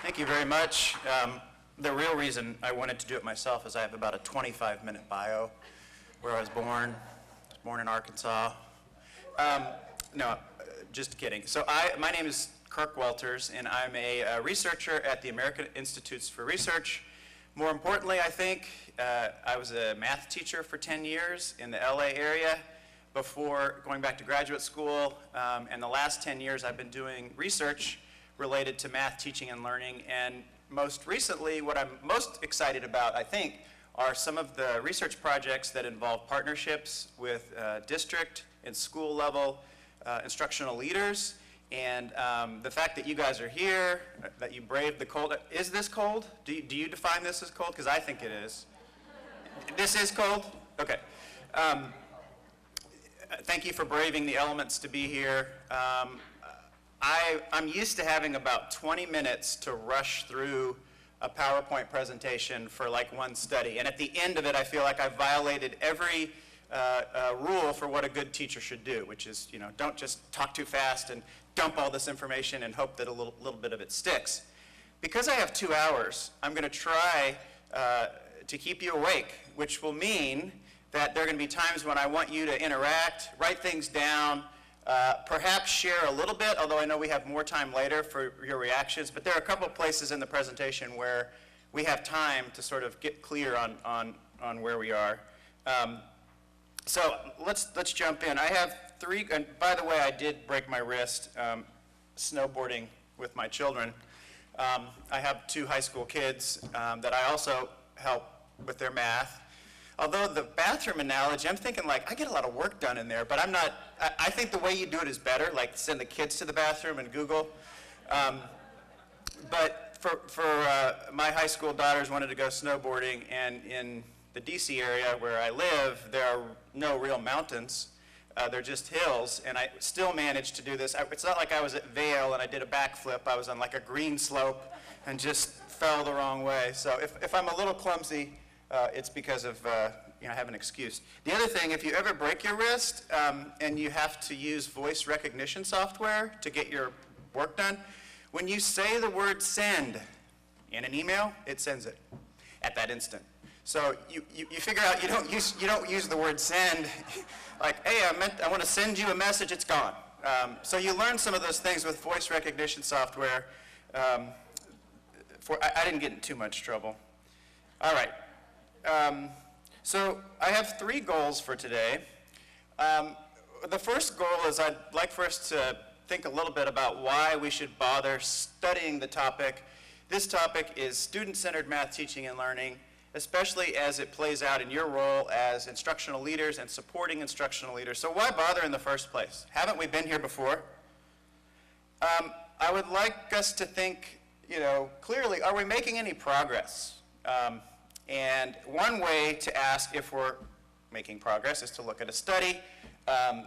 Thank you very much. The real reason I wanted to do it myself is I have about a 25-minute bio where I was born. I was born in Arkansas. No, just kidding. So my name is Kirk Walters, and I'm a researcher at the American Institutes for Research. More importantly, I think, I was a math teacher for 10 years in the LA area before going back to graduate school. And the last 10 years I've been doing research related to math teaching and learning. And most recently, what I'm most excited about, I think, are some of the research projects that involve partnerships with district and school level instructional leaders. And the fact that you guys are here, that you braved the cold. Is this cold? Do you define this as cold? Because I think it is. This is cold? Okay. Thank you for braving the elements to be here. I'm used to having about 20 minutes to rush through a PowerPoint presentation for like one study. And at the end of it, I feel like I've violated every rule for what a good teacher should do, which is, don't just talk too fast and dump all this information and hope that a little bit of it sticks. Because I have 2 hours, I'm going to try to keep you awake, which will mean that there are going to be times when I want you to interact, write things down, perhaps share a little bit, although I know we have more time later for your reactions. But there are a couple of places in the presentation where we have time to sort of get clear on where we are. So let's jump in. I have 3, and by the way, I did break my wrist snowboarding with my children. I have 2 high school kids that I also help with their math. Although the bathroom analogy, I'm thinking like, I get a lot of work done in there, but I'm not, I think the way you do it is better, like send the kids to the bathroom and Google. But for my high school daughters wanted to go snowboarding, and in the DC area where I live, there are no real mountains. They're just hills, and I still managed to do this. It's not like I was at Vail and I did a backflip. I was on like a green slope and just fell the wrong way. So if I'm a little clumsy, it's because of, I have an excuse. The other thing, if you ever break your wrist and you have to use voice recognition software to get your work done, when you say the word send in an email, it sends it at that instant. So you figure out you don't use the word send, like, hey, I want to send you a message, it's gone. So you learn some of those things with voice recognition software. I didn't get in too much trouble. All right. So I have 3 goals for today. The first goal is I'd like for us to think a little bit about why we should bother studying the topic. This topic is student-centered math teaching and learning, especially as it plays out in your role as instructional leaders and supporting instructional leaders. So why bother in the first place? Haven't we been here before? I would like us to think, clearly, are we making any progress? And one way to ask if we're making progress is to look at a study.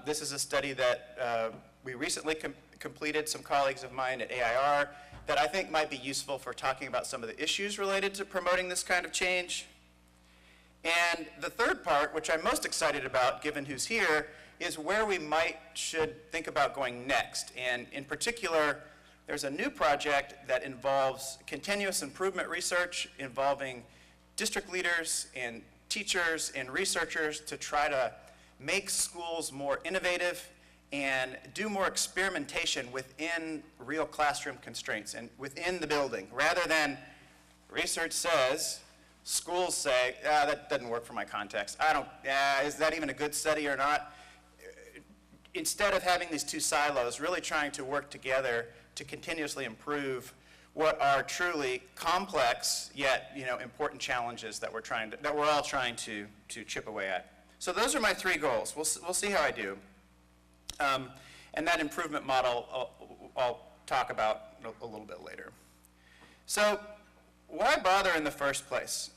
This is a study that we recently completed, some colleagues of mine at AIR, that I think might be useful for talking about some of the issues related to promoting this kind of change. And the third part, which I'm most excited about, given who's here, is where we should think about going next. And in particular, there's a new project that involves continuous improvement research involving district leaders and teachers and researchers to try to make schools more innovative and do more experimentation within real classroom constraints and within the building, rather than research says, schools say, that doesn't work for my context. Is that even a good study or not? Instead of having these 2 silos, really trying to work together to continuously improve what are truly complex yet important challenges that we're all trying to chip away at. So those are my 3 goals. We'll see how I do. And that improvement model I'll talk about a little bit later. So why bother in the first place?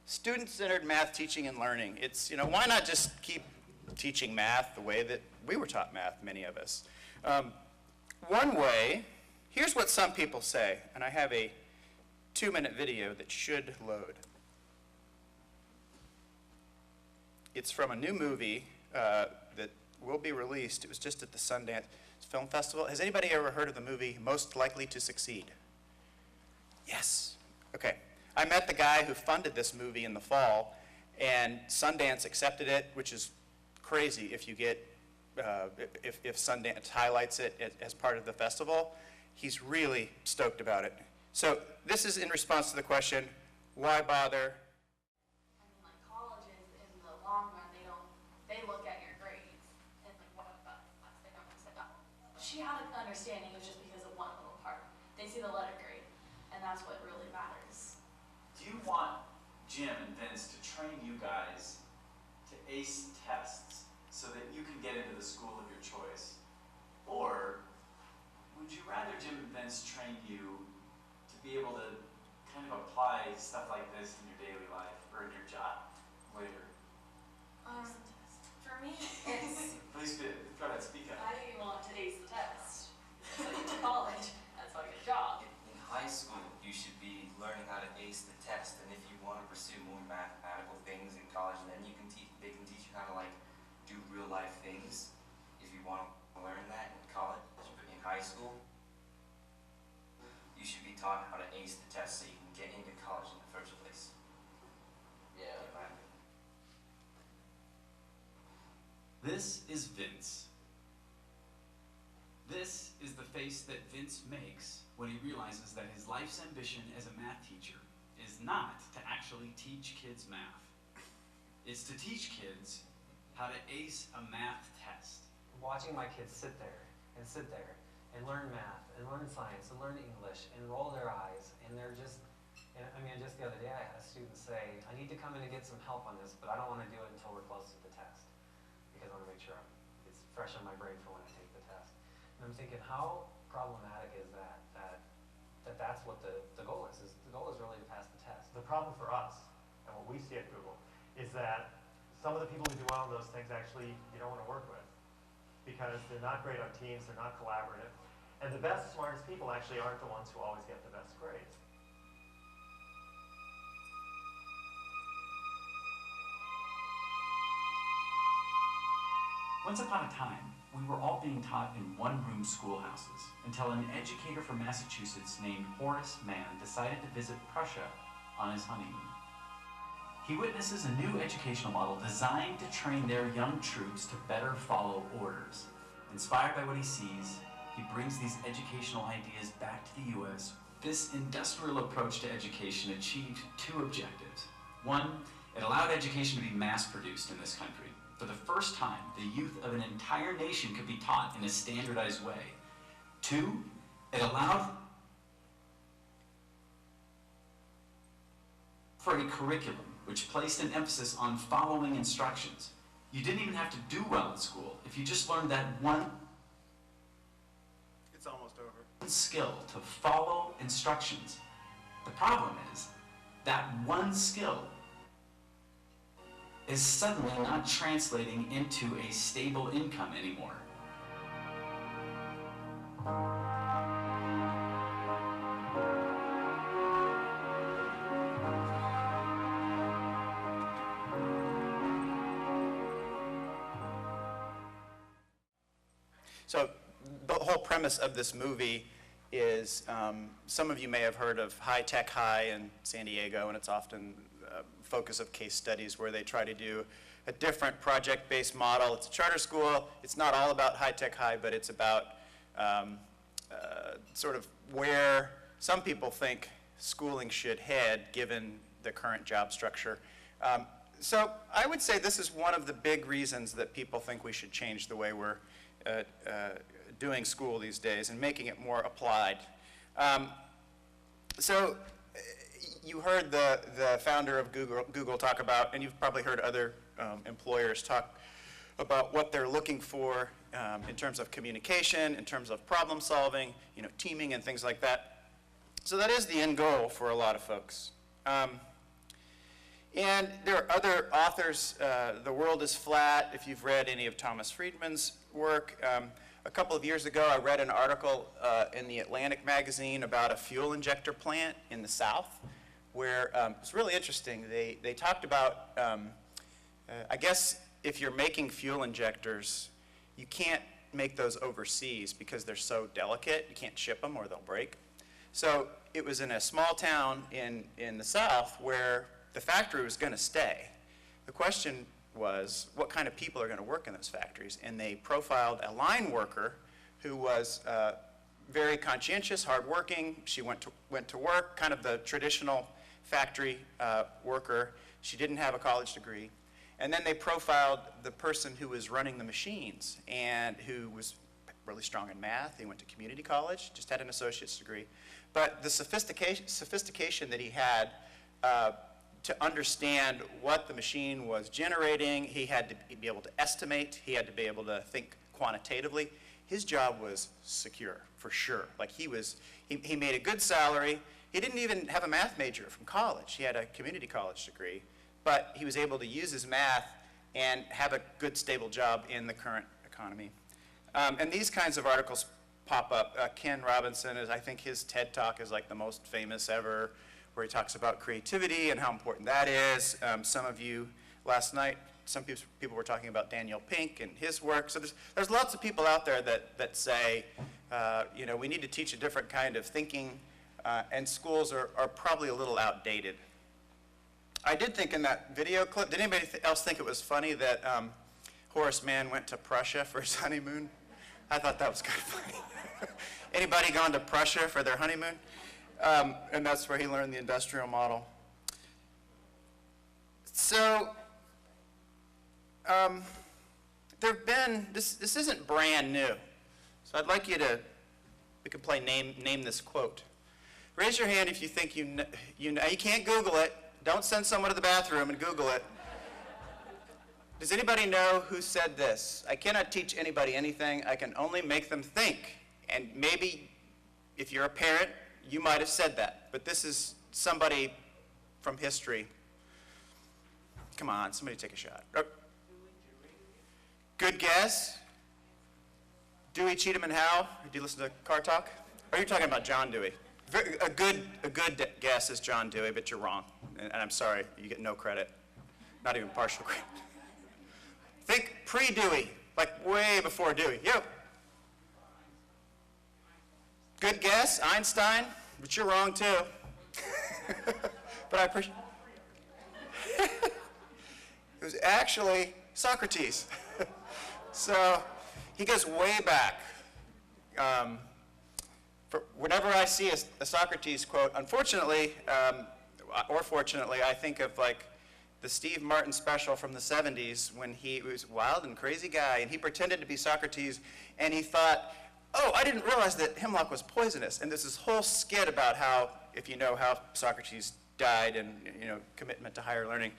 Student-centered math teaching and learning. It's, why not just keep teaching math the way that we were taught math, many of us? One way, here's what some people say, and I have a 2-minute video that should load. It's from a new movie that will be released. It was just at the Sundance Film Festival. Has anybody ever heard of the movie Most Likely to Succeed? Yes. Okay. I met the guy who funded this movie in the fall, and Sundance accepted it, which is crazy if you get, if Sundance highlights it as part of the festival. He's really stoked about it. So this is in response to the question, why bother? I mean, like colleges, in the long run, they look at your grades and like what about us? They don't say, oh, she had an understanding. It was just because of one little part. They see the letter grade, and that's what really matters. Do you want Jim and Vince to train you guys to ace tests so that you can get into the school of your choice? Or would you rather Jim and Vince train you to be able to kind of apply stuff like this in your daily life or in your job later? For me, it's Please go ahead, speak up. I want to ace the test. So I get to college, that's how I get a job. In high school, you should be learning how to ace the test, and if you want to pursue more mathematical things in college, then they can teach you how to like do real life things. If you want to learn that in college, but in high school, you should be taught how to ace the test so you can get into college in the first place. Yeah. In my opinion. This is Vince. This is the face that Vince makes when he realizes that his life's ambition as a math teacher is not to actually teach kids math. It's to teach kids how to ace a math test. Watching my kids sit there and learn math and learn science and learn English and roll their eyes, and they're just, and I mean, just the other day I had a student say, I need to come in and get some help on this, but I don't want to do it until we're close to the test because I want to make sure it's fresh on my brain for when I take the test. And I'm thinking, how problematic is that? That's what the goal is the goal is really to pass the test. The problem for us, and what we see at Google, is that some of the people who do well on those things actually you don't want to work with because they're not great on teams, they're not collaborative, and the best, smartest people actually aren't the ones who always get the best grades. Once upon a time, we were all being taught in one-room schoolhouses until an educator from Massachusetts named Horace Mann decided to visit Prussia on his honeymoon. He witnesses a new educational model designed to train their young troops to better follow orders. Inspired by what he sees, he brings these educational ideas back to the U.S. This industrial approach to education achieved two objectives. One, it allowed education to be mass-produced in this country. For the first time, the youth of an entire nation could be taught in a standardized way. Two, it allowed for a curriculum which placed an emphasis on following instructions. You didn't even have to do well in school if you just learned that one It's almost over. skill to follow instructions. The problem is that one skill is suddenly not translating into a stable income anymore. So the whole premise of this movie is, some of you may have heard of High Tech High in San Diego, and it's often a focus of case studies where they try to do a different project-based model. It's a charter school. It's not all about High Tech High, but it's about sort of where some people think schooling should head given the current job structure. So I would say this is one of the big reasons that people think we should change the way we're doing school these days and making it more applied. So you heard the founder of Google talk about, and you've probably heard other employers talk about what they're looking for in terms of communication, in terms of problem solving, teaming and things like that. So that is the end goal for a lot of folks. And there are other authors. The World is Flat, if you've read any of Thomas Friedman's work. A couple of years ago, I read an article in the Atlantic magazine about a fuel injector plant in the South, where it's really interesting. They talked about, I guess if you're making fuel injectors, you can't make those overseas because they're so delicate. You can't ship them or they'll break. So it was in a small town in the South where the factory was going to stay. The question was, what kind of people are going to work in those factories? And they profiled a line worker who was very conscientious, hardworking. She went to work, kind of the traditional factory worker. She didn't have a college degree. And then they profiled the person who was running the machines and who was really strong in math. He went to community college, just had an associate's degree. But the sophistication that he had to understand what the machine was generating, he had to be able to estimate, he had to be able to think quantitatively. His job was secure, for sure. Like he made a good salary. He didn't even have a math major from college. He had a community college degree. But he was able to use his math and have a good, stable job in the current economy. And these kinds of articles pop up. Ken Robinson, I think his TED Talk is like the most famous ever, where he talks about creativity and how important that is. Some of you, last night, some people were talking about Daniel Pink and his work. So there's lots of people out there that say, we need to teach a different kind of thinking, and schools are probably a little outdated. I did think in that video clip, did anybody else think it was funny that Horace Mann went to Prussia for his honeymoon? I thought that was kind of funny. Anybody gone to Prussia for their honeymoon? And that's where he learned the industrial model. So, there have been, this isn't brand new. So I'd like you to, we can play name this quote. Raise your hand if you think you know, you can't Google it. Don't send someone to the bathroom and Google it. Does anybody know who said this? I cannot teach anybody anything. I can only make them think. And maybe if you're a parent, you might have said that. But this is somebody from history. Come on, somebody take a shot. Good guess. Dewey, Cheatham, and Howe. Do you listen to Car Talk? Or are you talking about John Dewey? A good guess is John Dewey, but you're wrong. And I'm sorry, you get no credit. Not even partial credit. Think pre-Dewey, like way before Dewey. Yep. Good guess, Einstein, but you're wrong too. But I appreciate it. Was actually Socrates. So he goes way back. Whenever I see a Socrates quote, unfortunately, or fortunately, I think of like the Steve Martin special from the 70s when he was a wild and crazy guy and he pretended to be Socrates and he thought, oh, I didn't realize that hemlock was poisonous. And there's this whole skit about how, if you know how Socrates died and commitment to higher learning,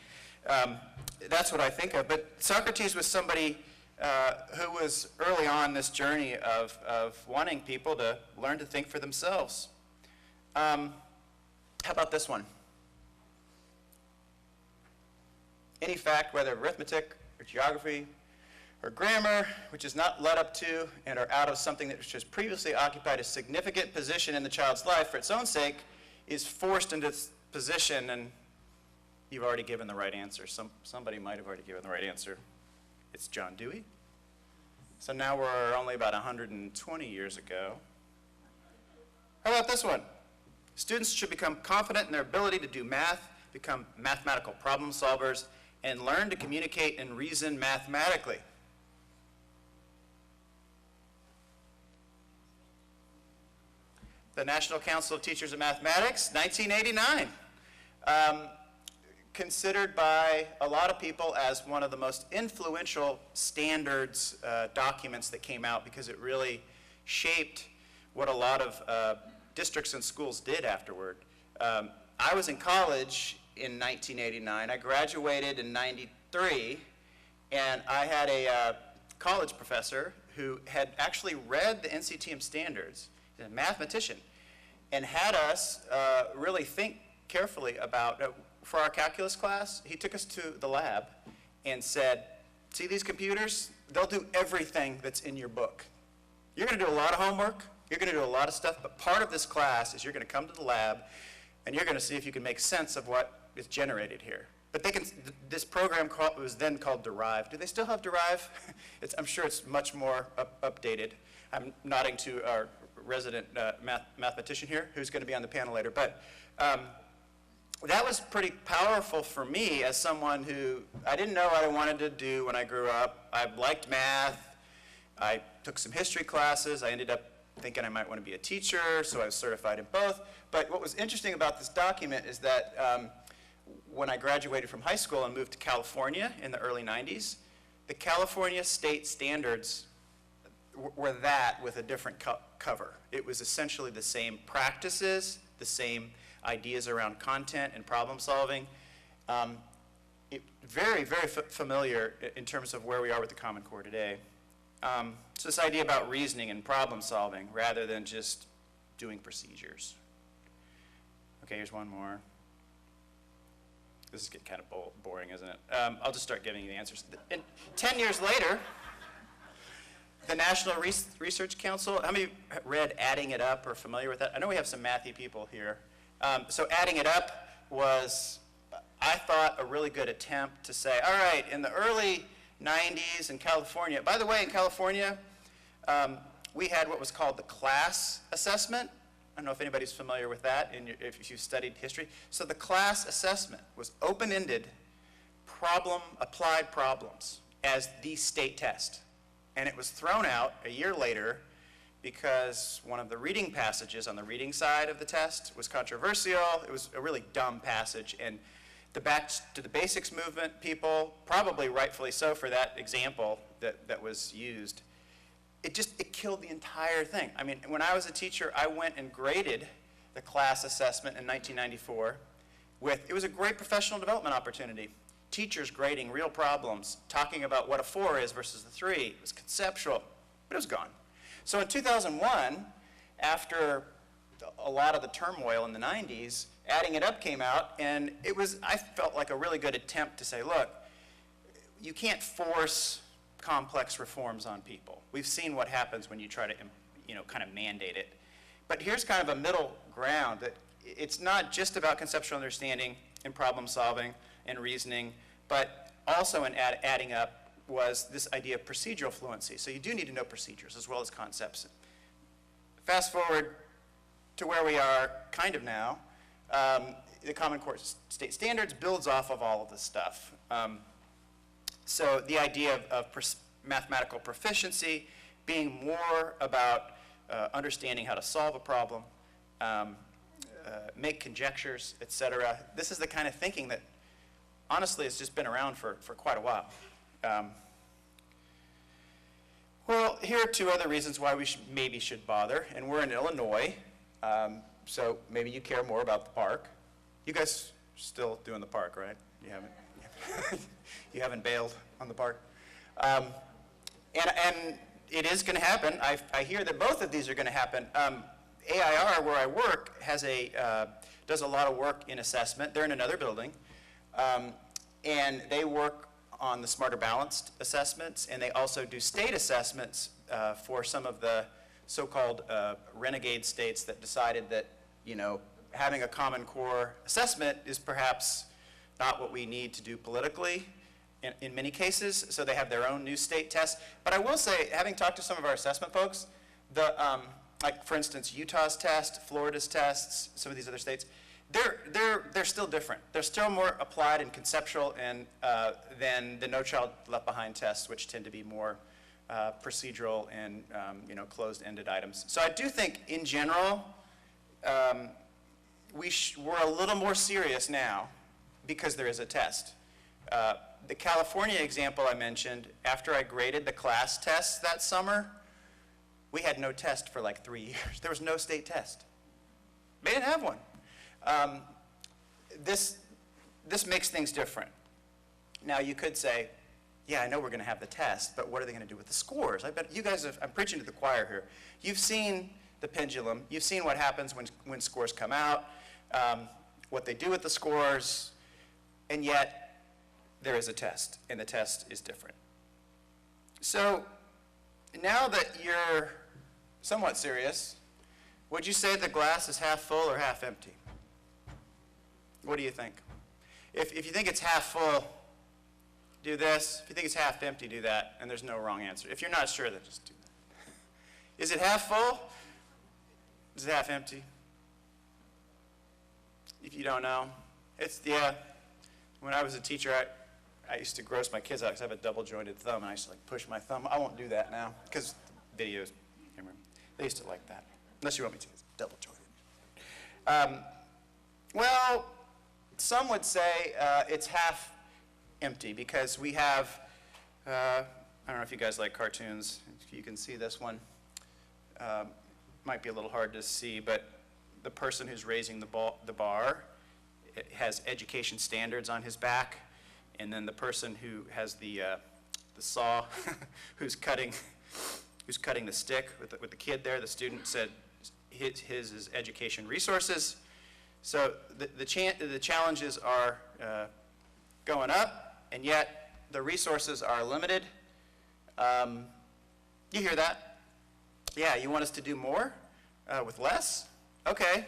that's what I think of. But Socrates was somebody who was early on this journey of wanting people to learn to think for themselves. How about this one? Any fact, whether arithmetic or geography or grammar, which is not led up to and are out of something that has previously occupied a significant position in the child's life for its own sake, is forced into this position, and you've already given the right answer. Somebody might have already given the right answer. It's John Dewey. So now we're only about 120 years ago. How about this one? Students should become confident in their ability to do math, become mathematical problem solvers, and learn to communicate and reason mathematically. The National Council of Teachers of Mathematics, 1989. Considered by a lot of people as one of the most influential standards documents that came out because it really shaped what a lot of districts and schools did afterward. I was in college in 1989. I graduated in 93, and I had a college professor who had actually read the NCTM standards, he's a mathematician, and had us really think carefully about, for our calculus class, he took us to the lab and said, see these computers? They'll do everything that's in your book. You're going to do a lot of homework, you're going to do a lot of stuff, but part of this class is you're going to come to the lab and you're going to see if you can make sense of what is generated here. But this program was then called Derive. Do they still have Derive? I'm sure it's much more updated. I'm nodding to our resident mathematician here who's going to be on the panel later. But that was pretty powerful for me as someone who, I didn't know what I wanted to do when I grew up. I liked math. I took some history classes. I ended up thinking I might want to be a teacher, so I was certified in both. But what was interesting about this document is that when I graduated from high school and moved to California in the early 90s, the California state standards were that with a different cover. It was essentially the same practices, the same ideas around content and problem solving. Very, very familiar in terms of where we are with the Common Core today. So this idea about reasoning and problem solving rather than just doing procedures. Okay, here's one more. This is getting kind of boring, isn't it? I'll just start giving you the answers. And 10 years later, the National Research Council, how many of you read Adding It Up or familiar with that? I know we have some mathy people here. So Adding It Up was, I thought, a really good attempt to say, all right, in the early 90s in California, by the way, in California, we had what was called the class assessment. I don't know if anybody's familiar with that if you've studied history. So the class assessment was open-ended applied problems as the state test. And it was thrown out a year later because one of the reading passages on the reading side of the test was controversial. It was a really dumb passage. And the Back to the Basics movement people, probably rightfully so for that example that was used, it killed the entire thing. I mean, when I was a teacher, I went and graded the class assessment in 1994 it was a great professional development opportunity. Teachers grading real problems, talking about what a 4 is versus the 3. It was conceptual, but it was gone. So in 2001, after a lot of the turmoil in the 90s, Adding It Up came out, and I felt like a really good attempt to say, look, you can't force complex reforms on people. We've seen what happens when you try to, kind of mandate it. But here's kind of a middle ground that it's not just about conceptual understanding and problem solving and reasoning, but also in adding up was this idea of procedural fluency. So you do need to know procedures as well as concepts. Fast forward to where we are kind of now. The Common Core State Standards builds off of all of this stuff. So the idea of mathematical proficiency being more about understanding how to solve a problem, make conjectures, etc. This is the kind of thinking that honestly has just been around for quite a while. Well, here are two other reasons why we maybe should bother, and we're in Illinois, so maybe you care more about the park. You guys still doing the park, right? You haven't, you haven't bailed on the park? And it is going to happen. I hear that both of these are going to happen. AIR, where I work, does a lot of work in assessment. They're in another building, and they work on the Smarter Balanced assessments, and they also do state assessments for some of the so-called renegade states that decided that, having a Common Core assessment is perhaps not what we need to do politically in many cases, so they have their own new state tests. But I will say, having talked to some of our assessment folks, like for instance, Utah's test, Florida's tests, some of these other states, they're still different. They're still more applied and conceptual than the No Child Left Behind tests, which tend to be more procedural and closed-ended items. So I do think, in general, we're a little more serious now because there is a test. The California example I mentioned, after I graded the class tests that summer, we had no test for like 3 years. There was no state test. They didn't have one. This makes things different. Now you could say, yeah, I know we're going to have the test, but what are they going to do with the scores? I bet you guys I'm preaching to the choir here. You've seen the pendulum. You've seen what happens when scores come out, what they do with the scores, and yet there is a test, and the test is different. So now that you're somewhat serious, would you say the glass is half full or half empty? What do you think? If you think it's half full, do this. If you think it's half empty, do that. And there's no wrong answer. If you're not sure, then just do that. Is it half full? Is it half empty? If you don't know, yeah. When I was a teacher, I used to gross my kids out because I have a double-jointed thumb, and I used to like push my thumb. I won't do that now because videos, they used to like that. Unless you want me to, it's double-jointed. Well, some would say it's half empty because we have, I don't know if you guys like cartoons. If you can see this one, might be a little hard to see, but the person who's raising the bar has education standards on his back, and then the person who has the saw, who's cutting the stick with the kid there, the student said his is education resources. So the challenges are going up, and yet the resources are limited. You hear that? Yeah, you want us to do more with less? Okay.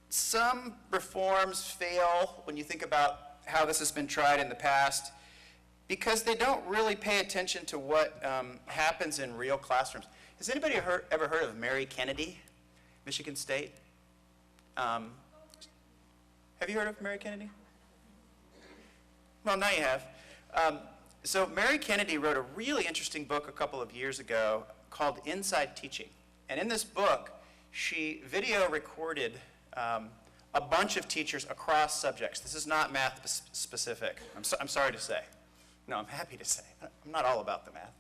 Some reforms fail when you think about how this has been tried in the past because they don't really pay attention to what happens in real classrooms. Has anybody ever heard of Mary Kennedy, Michigan State? Have you heard of Mary Kennedy? Well, now you have. So Mary Kennedy wrote a really interesting book a couple of years ago called Inside Teaching. And in this book, she video recorded a bunch of teachers across subjects. This is not math specific. I'm sorry to say. No, I'm happy to say. I'm not all about the math.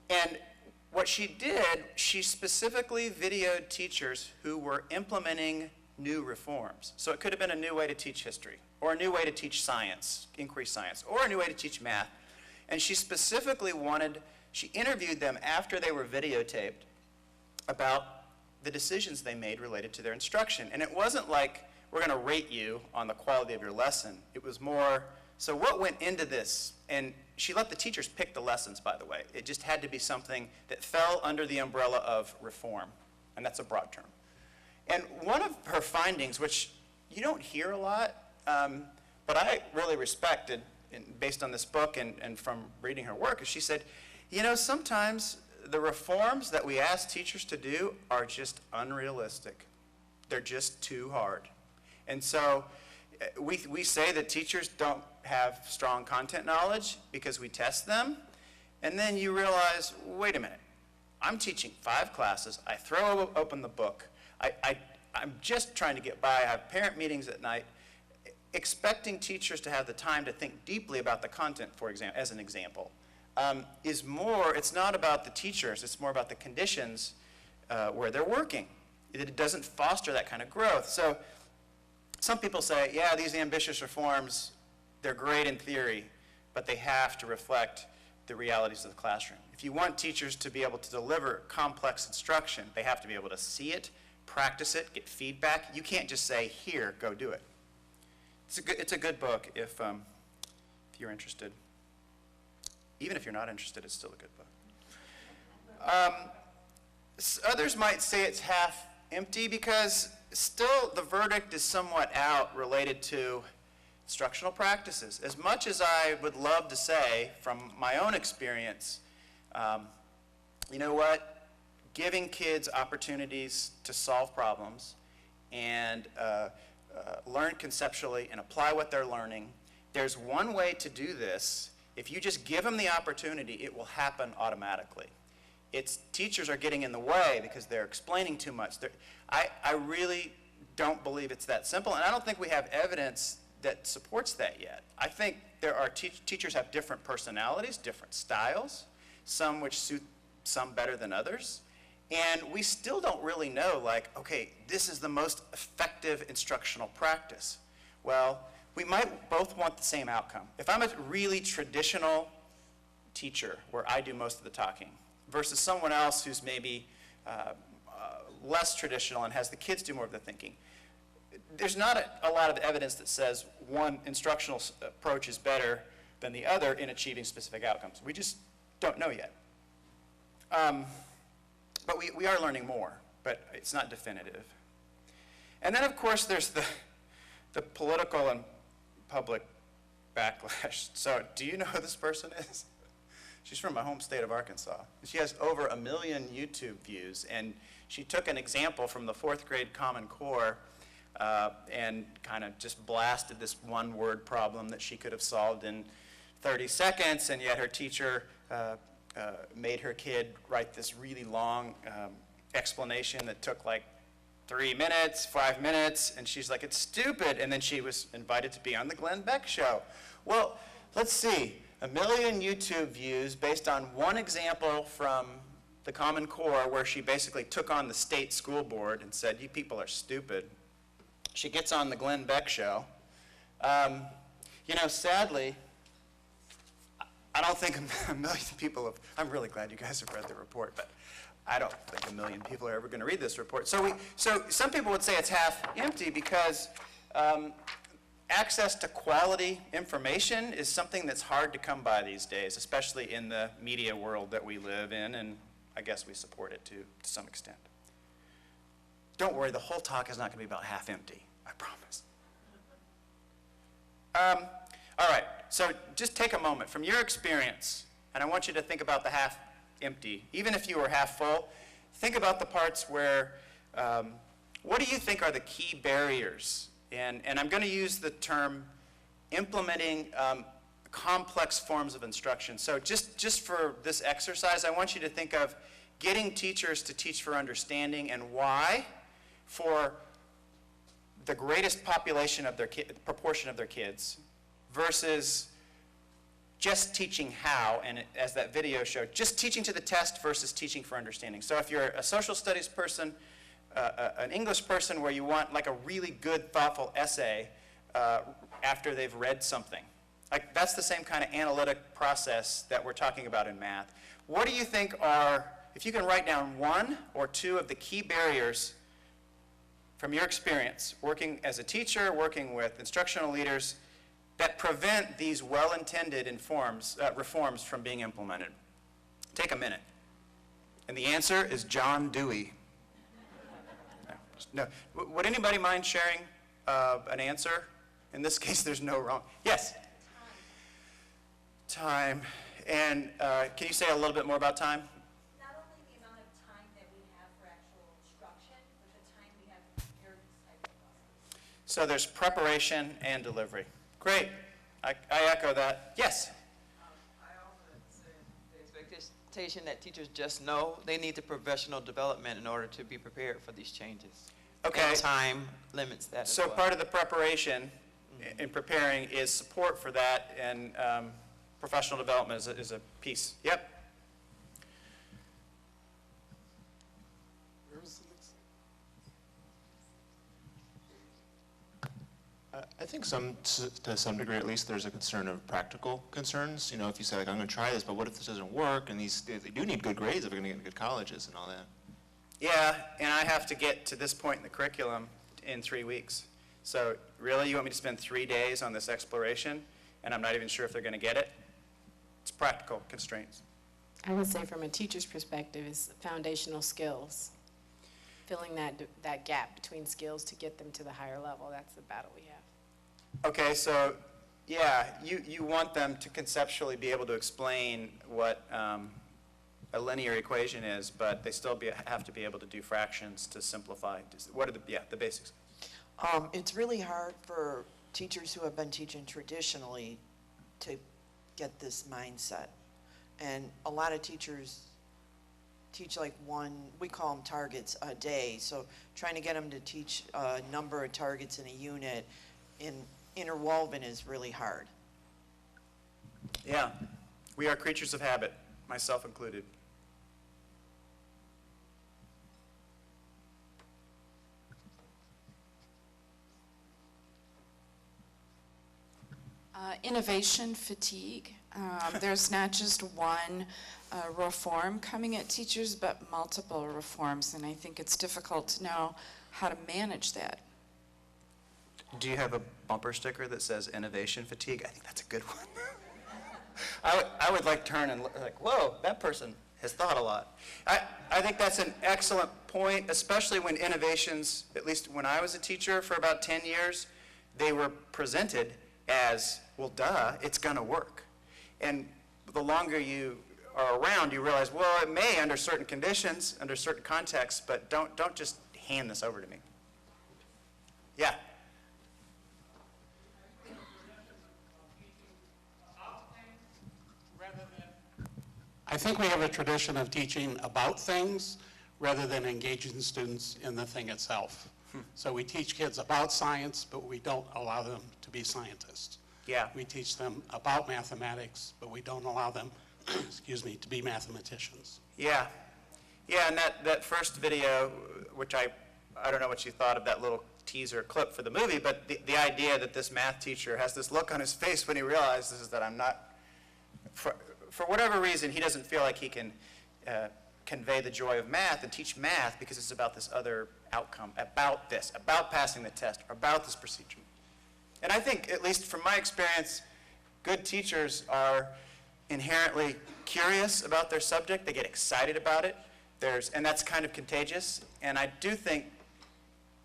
And what she did, she specifically videoed teachers who were implementing new reforms. So it could have been a new way to teach history, or a new way to teach science, increase science, or a new way to teach math. And she specifically she interviewed them after they were videotaped about the decisions they made related to their instruction. And it wasn't like, we're going to rate you on the quality of your lesson. It was more, so what went into this? And she let the teachers pick the lessons, by the way. It just had to be something that fell under the umbrella of reform. And that's a broad term. And one of her findings, which you don't hear a lot, but I really respected, based on this book and from reading her work, is she said, sometimes the reforms that we ask teachers to do are just unrealistic. They're just too hard. And so we say that teachers don't have strong content knowledge because we test them, and then you realize, wait a minute, I'm teaching 5 classes, I throw open the book, I'm just trying to get by, I have parent meetings at night, expecting teachers to have the time to think deeply about the content, for example, as an example, it's not about the teachers, it's more about the conditions where they're working. It doesn't foster that kind of growth. So some people say, yeah, these ambitious reforms, they're great in theory, but they have to reflect the realities of the classroom. If you want teachers to be able to deliver complex instruction, they have to be able to see it, practice it, get feedback. You can't just say, here, go do it. It's a good book if you're interested. Even if you're not interested, it's still a good book. Others might say it's half empty because still the verdict is somewhat out related to instructional practices. As much as I would love to say from my own experience, you know what? Giving kids opportunities to solve problems and learn conceptually and apply what they're learning, there's one way to do this. If you just give them the opportunity, it will happen automatically. Teachers are getting in the way because they're explaining too much. I really don't believe it's that simple, and I don't think we have evidence that supports that yet. I think there are teachers have different personalities, different styles, some which suit some better than others, and we still don't really know, like, okay, this is the most effective instructional practice. Well, we might both want the same outcome. If I'm a really traditional teacher where I do most of the talking versus someone else who's maybe less traditional and has the kids do more of the thinking, there's not a lot of evidence that says one instructional approach is better than the other in achieving specific outcomes. We just don't know yet. But we are learning more, but it's not definitive. And then, of course, there's the political and public backlash. So do you know who this person is? She's from my home state of Arkansas. She has over 1 million YouTube views, and she took an example from the 4th grade Common Core and kind of just blasted this one-word problem that she could have solved in 30 seconds, and yet her teacher made her kid write this really long explanation that took like 3 minutes, 5 minutes, and she's like, it's stupid, and then she was invited to be on the Glenn Beck show. Well, let's see, 1 million YouTube views based on one example from the Common Core where she basically took on the state school board and said, you people are stupid. She gets on the Glenn Beck show. You know, sadly, I don't think 1 million people have, I'm really glad you guys have read the report, but I don't think 1 million people are ever going to read this report. So some people would say it's half empty because access to quality information is something that's hard to come by these days, especially in the media world that we live in, and I guess we support it to some extent. Don't worry, the whole talk is not going to be about half empty, I promise. All right, so just take a moment from your experience, and I want you to think about the half empty. Even if you were half full, think about the parts where, what do you think are the key barriers? And I'm going to use the term implementing complex forms of instruction. So just for this exercise, I want you to think of getting teachers to teach for understanding and why for the greatest population of their proportion of their kids versus just teaching how, and as that video showed, just teaching to the test versus teaching for understanding. So if you're a social studies person, an English person where you want like a really good, thoughtful essay after they've read something, like that's the same kind of analytic process that we're talking about in math. What do you think are, if you can write down 1 or 2 of the key barriers from your experience, working as a teacher, working with instructional leaders, that prevent these well-intended reforms from being implemented? Take a minute. And the answer is John Dewey. No. Would anybody mind sharing an answer? In this case, there's no wrong. Yes? Time. And can you say a little bit more about time? Not only the amount of time that we have for actual instruction, but the time we have to prepare these type of classes. So there's preparation and delivery. Great. I echo that. Yes? I also say the expectation that teachers just know they need the professional development in order to be prepared for these changes. Okay. And time limits that So as well. part of the preparation in preparing is support for that, and professional development is a piece. Yep. I think to some degree at least, there's a concern of practical concerns. You know, if you say, like, I'm going to try this, but what if this doesn't work? And they do need good grades if they're going to get into good colleges and all that. Yeah, and I have to get to this point in the curriculum in 3 weeks. So really, you want me to spend 3 days on this exploration, and I'm not even sure if they're going to get it? It's practical constraints. I would say from a teacher's perspective is foundational skills. Filling that gap between skills to get them to the higher level. That's the battle we have. Okay, so yeah, you want them to conceptually be able to explain what a linear equation is, but they still have to be able to do fractions to simplify. What are the basics? It's really hard for teachers who have been teaching traditionally to get this mindset. And a lot of teachers teach like we call them targets a day. So trying to get them to teach a number of targets in a unit interwoven is really hard. Yeah, we are creatures of habit, myself included. Innovation fatigue. There's not just one reform coming at teachers, but multiple reforms, and I think it's difficult to know how to manage that. Do you have a bumper sticker that says innovation fatigue? I think that's a good one. I would like turn and look like, whoa, that person has thought a lot. I think that's an excellent point, especially when innovations, at least when I was a teacher for about 10 years, they were presented as, well, duh, it's going to work. And the longer you are around, you realize, well, it may under certain conditions, under certain contexts, but don't just hand this over to me. Yeah. I think we have a tradition of teaching about things rather than engaging students in the thing itself. So we teach kids about science, but we don't allow them to be scientists. Yeah. We teach them about mathematics, but we don't allow them, excuse me, to be mathematicians. Yeah. Yeah, and that first video, which I don't know what you thought of that little teaser clip for the movie, but the idea that this math teacher has this look on his face when he realizes that I'm not, for whatever reason, he doesn't feel like he can convey the joy of math and teach math because it's about this other outcome, about this, about passing the test, about this procedure. And I think, at least from my experience, good teachers are inherently curious about their subject. They get excited about it. And that's kind of contagious. And I do think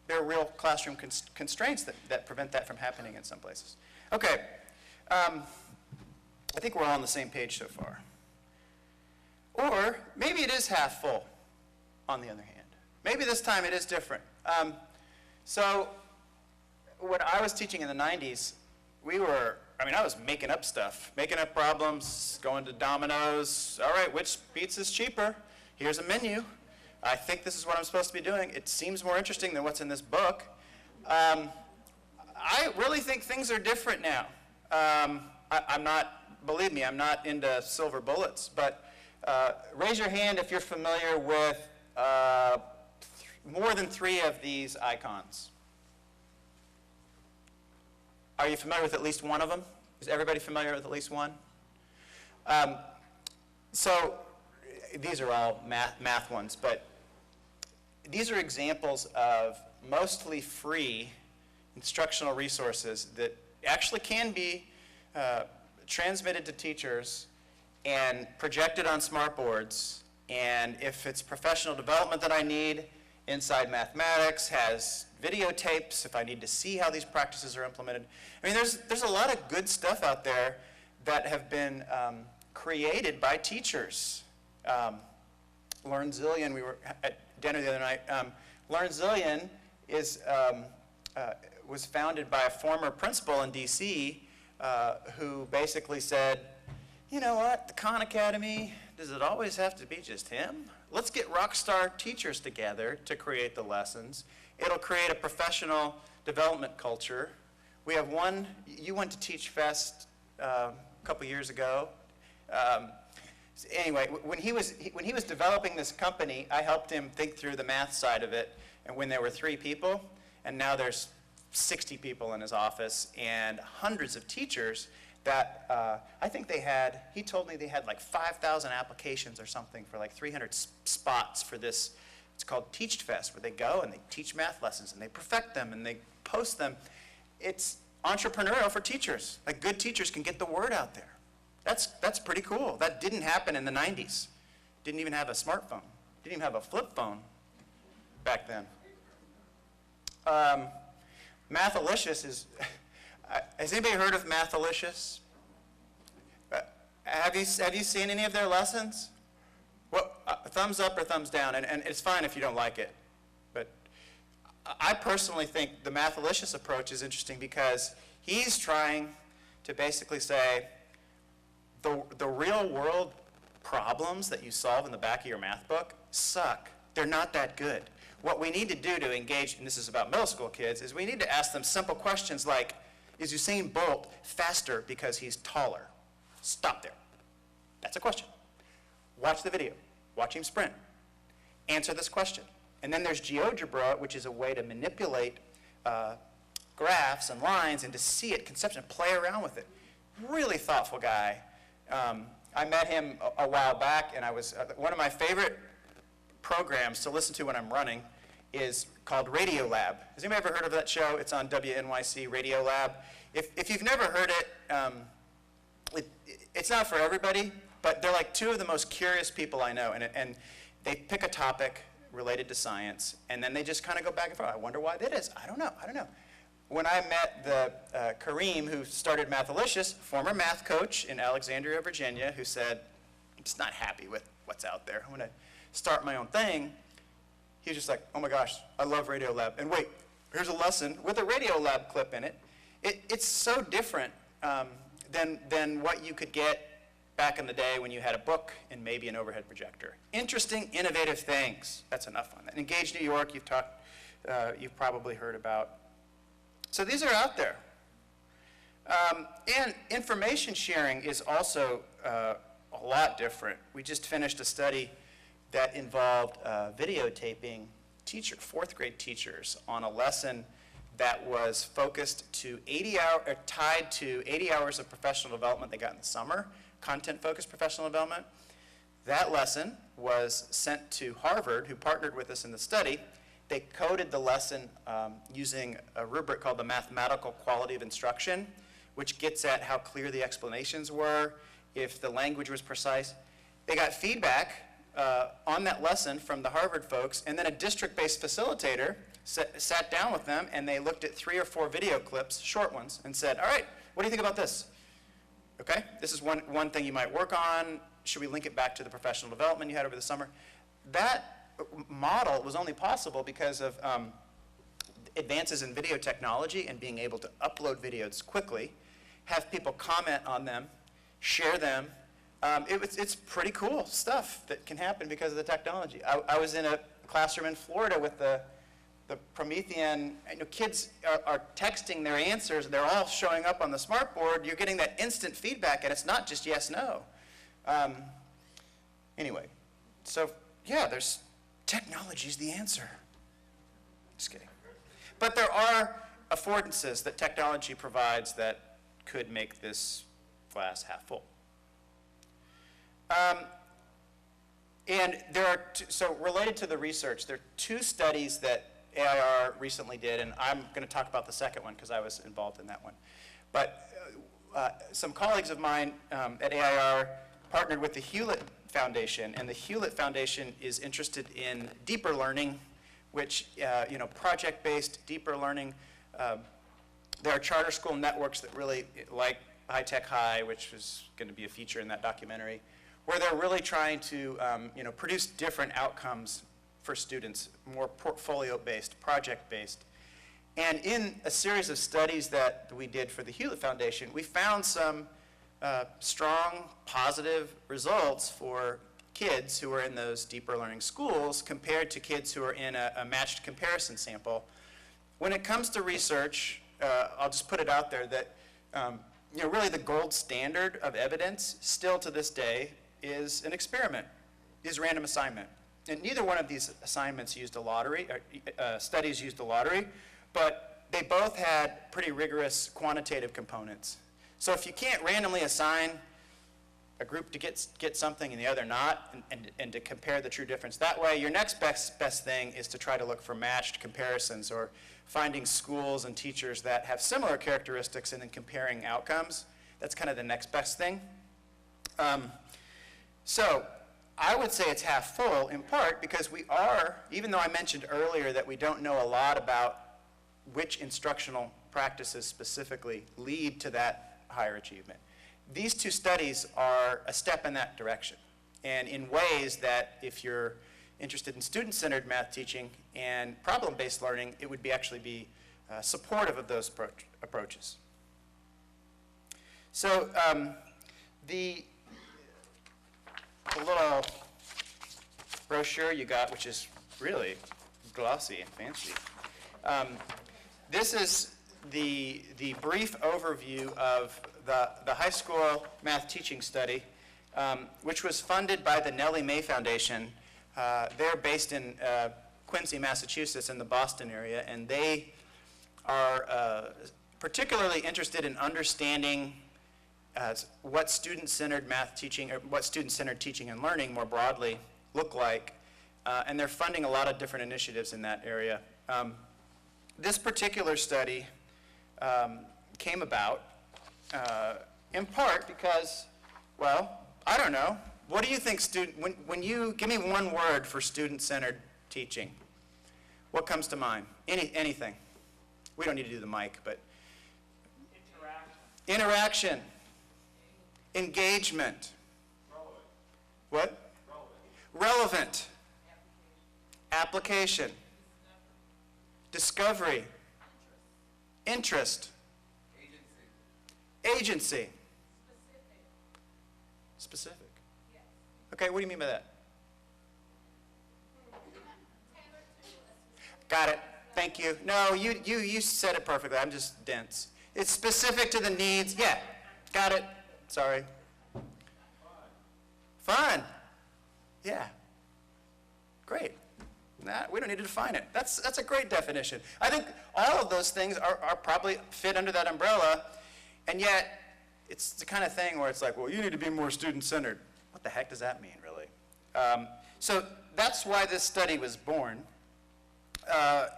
there are real classroom constraints that prevent that from happening in some places. Okay. I think we're all on the same page so far. Or maybe it is half full, on the other hand. Maybe this time it is different. So when I was teaching in the 90s, I was making up stuff, making up problems, going to Domino's. All right, which pizza's cheaper? Here's a menu. I think this is what I'm supposed to be doing. It seems more interesting than what's in this book. I really think things are different now. Believe me, I'm not into silver bullets, but raise your hand if you're familiar with more than 3 of these icons. Are you familiar with at least one of them? Is everybody familiar with at least one? So these are all math ones, but these are examples of mostly free instructional resources that actually can be transmitted to teachers and projected on smartboards. And if it's professional development that I need, Inside Mathematics has videotapes if I need to see how these practices are implemented. I mean, there's a lot of good stuff out there that have been created by teachers. Learn Zillion, we were at dinner the other night. Learn Zillion was founded by a former principal in DC who basically said, you know what, the Khan Academy, does it always have to be just him? Let's get rock star teachers together to create the lessons. It'll create a professional development culture. We have one, you went to Teach Fest a couple years ago. Anyway, when he was developing this company, I helped him think through the math side of it, and when there were 3 people, and now there's 60 people in his office and hundreds of teachers that I think he told me they had like 5,000 applications or something for like 300 spots for this. It's called Teach Fest, where they go and they teach math lessons and they perfect them and they post them. It's entrepreneurial for teachers. Like, good teachers can get the word out there. That's pretty cool. That didn't happen in the 90s. Didn't even have a smartphone. Didn't even have a flip phone back then. Mathalicious is, has anybody heard of Mathalicious? Have you seen any of their lessons? Well, thumbs up or thumbs down, and it's fine if you don't like it. But I personally think the Mathalicious approach is interesting because he's trying to basically say the real world problems that you solve in the back of your math book suck. They're not that good. What we need to do to engage, and this is about middle school kids, is we need to ask them simple questions like, is Usain Bolt faster because he's taller? Stop there. That's a question. Watch the video. Watch him sprint. Answer this question. And then there's GeoGebra, which is a way to manipulate graphs and lines and to see it, conception, play around with it. Really thoughtful guy. I met him a while back, and I was one of my favorite programs to listen to when I'm running is called Radio Lab. Has anybody ever heard of that show? It's on WNYC Radio Lab. If you've never heard it, it's not for everybody, but they're like 2 of the most curious people I know, and they pick a topic related to science, and then they just kind of go back and forth. I wonder why that is. I don't know. When I met Kareem, who started Mathalicious, former math coach in Alexandria, Virginia, who said, just not happy with what's out there. I want to start my own thing. He was just like, oh my gosh, I love Radio Lab. And wait, here's a lesson with a Radio Lab clip in it. It's so different than what you could get back in the day when you had a book and maybe an overhead projector. Interesting, innovative things. That's enough on that. Engage New York, you've probably heard about. So these are out there. And information sharing is also a lot different. We just finished a study that involved videotaping fourth grade teachers on a lesson that was focused to tied to 80 hours of professional development they got in the summer, content-focused professional development. That lesson was sent to Harvard, who partnered with us in the study. They coded the lesson using a rubric called the mathematical quality of instruction, which gets at how clear the explanations were, if the language was precise. They got feedback on that lesson from the Harvard folks, and then a district-based facilitator sat down with them, and they looked at 3 or 4 video clips, short ones, and said, all right, what do you think about this? Okay, this is one thing you might work on. Should we link it back to the professional development you had over the summer? That model was only possible because of advances in video technology and being able to upload videos quickly, have people comment on them, share them. It's pretty cool stuff that can happen because of the technology. I was in a classroom in Florida with the Promethean, kids are texting their answers, they're all showing up on the smartboard, you're getting that instant feedback, and it's not just yes, no. Anyway, so yeah, technology's the answer. Just kidding. But there are affordances that technology provides that could make this glass half full. And there are, so related to the research, there are 2 studies that AIR recently did, and I'm going to talk about the second one because I was involved in that one. But some colleagues of mine at AIR partnered with the Hewlett Foundation, and the Hewlett Foundation is interested in deeper learning, which, project-based deeper learning. There are charter school networks that really, like High Tech High, which is going to be a feature in that documentary, where they're really trying to produce different outcomes for students, more portfolio-based, project-based. And in a series of studies that we did for the Hewlett Foundation, we found some strong, positive results for kids who are in those deeper learning schools compared to kids who are in a matched comparison sample. When it comes to research, I'll just put it out there that really the gold standard of evidence still to this day is an experiment, is random assignment. And neither one of these assignments used a lottery, or studies used a lottery, but they both had pretty rigorous quantitative components. So if you can't randomly assign a group to get something and the other not, and to compare the true difference that way, your next best thing is to try to look for matched comparisons, or finding schools and teachers that have similar characteristics and then comparing outcomes. That's kind of the next best thing. So I would say it's half full, in part because we are, even though I mentioned earlier that we don't know a lot about which instructional practices specifically lead to that higher achievement, these 2 studies are a step in that direction, and in ways that if you're interested in student-centered math teaching and problem-based learning, it would actually be supportive of those approaches. So the little brochure you got, which is really glossy and fancy, this is the brief overview of the high school math teaching study, which was funded by the Nellie Mae Foundation. They're based in Quincy, Massachusetts, in the Boston area, and they are particularly interested in understanding what student-centered math teaching, or what student-centered teaching and learning more broadly look like, and they're funding a lot of different initiatives in that area. This particular study came about in part because, well, I don't know. What do you think when you, give me one word for student-centered teaching, what comes to mind? Anything. We don't need to do the mic, but. Interaction. Engagement. What? Relevant. Application. Discovery. Interest. Agency. Specific. Okay, what do you mean by that? Got it. Thank you. No, you said it perfectly. I'm just dense. It's specific to the needs. Yeah, got it. Sorry. Fun. Yeah. Great. Nah, we don't need to define it. That's a great definition. I think all of those things are probably fit under that umbrella, and yet it's the kind of thing where it's like, well, you need to be more student-centered. What the heck does that mean, really? So that's why this study was born.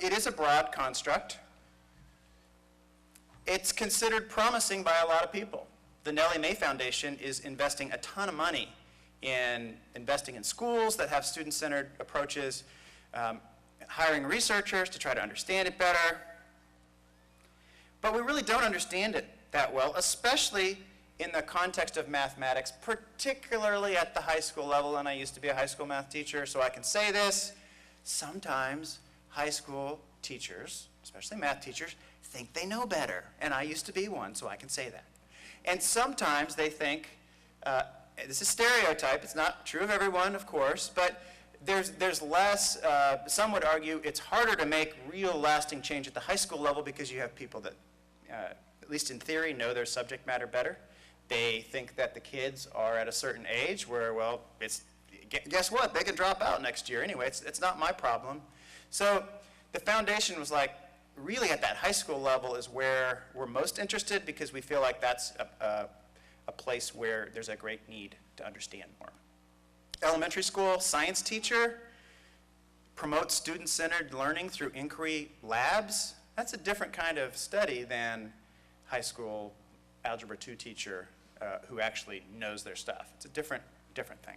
It is a broad construct. It's considered promising by a lot of people. The Nellie Mae Foundation is investing a ton of money in investing in schools that have student-centered approaches, hiring researchers to try to understand it better. But we really don't understand it that well, especially in the context of mathematics, particularly at the high school level. And I used to be a high school math teacher, so I can say this. Sometimes high school teachers, especially math teachers, think they know better. And I used to be one, so I can say that. And sometimes they think, this is stereotype, it's not true of everyone, of course, but there's less, some would argue it's harder to make real lasting change at the high school level because you have people that, at least in theory, know their subject matter better. They think that the kids are at a certain age where, well, guess what? They can drop out next year anyway. It's not my problem. So the foundation was like, really at that high school level is where we're most interested because we feel like that's a place where there's a great need to understand more. Elementary school science teacher promotes student-centered learning through inquiry labs. That's a different kind of study than high school Algebra 2 teacher who actually knows their stuff. It's a different thing,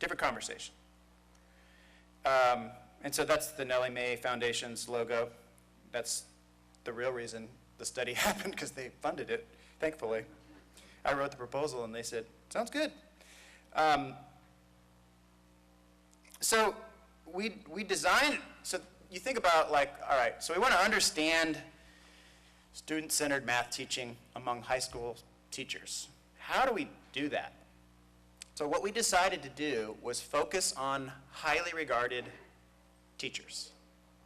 different conversation. And so that's the Nellie Mae Foundation's logo. That's the real reason the study happened, because they funded it, thankfully. I wrote the proposal and they said, sounds good. So we designed, so you think about like, all right, so we want to understand student-centered math teaching among high school teachers. How do we do that? So what we decided to do was focus on highly regarded teachers.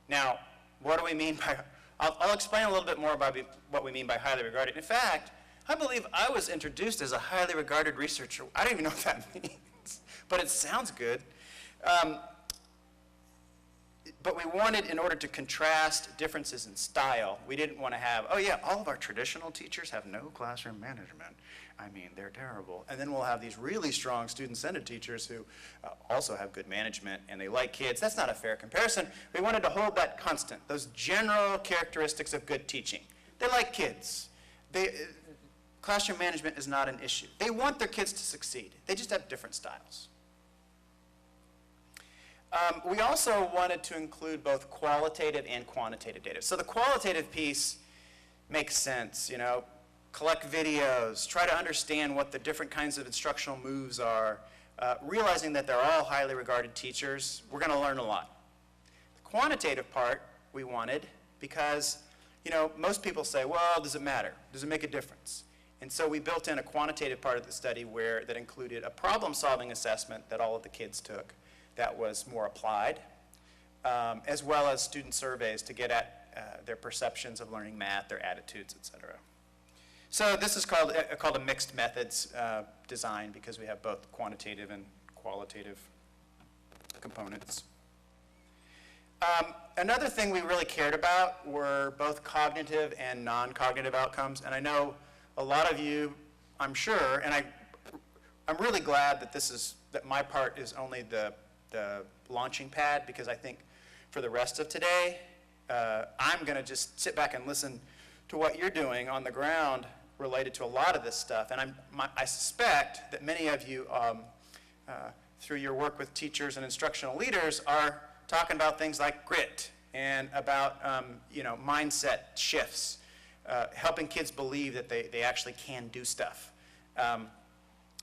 Now, what do we mean by, I'll explain a little bit more about what we mean by highly regarded. In fact, I believe I was introduced as a highly regarded researcher. I don't even know what that means, but it sounds good. But we wanted, in order to contrast differences in style, we didn't want to have, oh yeah, all of our traditional teachers have no classroom management. I mean, they're terrible. And then we'll have these really strong student-centered teachers who also have good management and they like kids. That's not a fair comparison. We wanted to hold that constant, those general characteristics of good teaching. They like kids. Classroom management is not an issue. They want their kids to succeed. They just have different styles. We also wanted to include both qualitative and quantitative data. So the qualitative piece makes sense, you know, collect videos, try to understand what the different kinds of instructional moves are, realizing that they're all highly regarded teachers. We're going to learn a lot. The quantitative part we wanted because, you know, most people say, well, does it matter? Does it make a difference? And so we built in a quantitative part of the study that included a problem-solving assessment that all of the kids took that was more applied, as well as student surveys to get at their perceptions of learning math, their attitudes, et cetera. So this is called a mixed methods design because we have both quantitative and qualitative components. Another thing we really cared about were both cognitive and non-cognitive outcomes. And I know a lot of you, I'm sure, and I'm really glad that my part is only the launching pad, because I think for the rest of today, I'm going to just sit back and listen to what you're doing on the ground related to a lot of this stuff. And I suspect that many of you, through your work with teachers and instructional leaders, are talking about things like grit and about mindset shifts, helping kids believe that they actually can do stuff.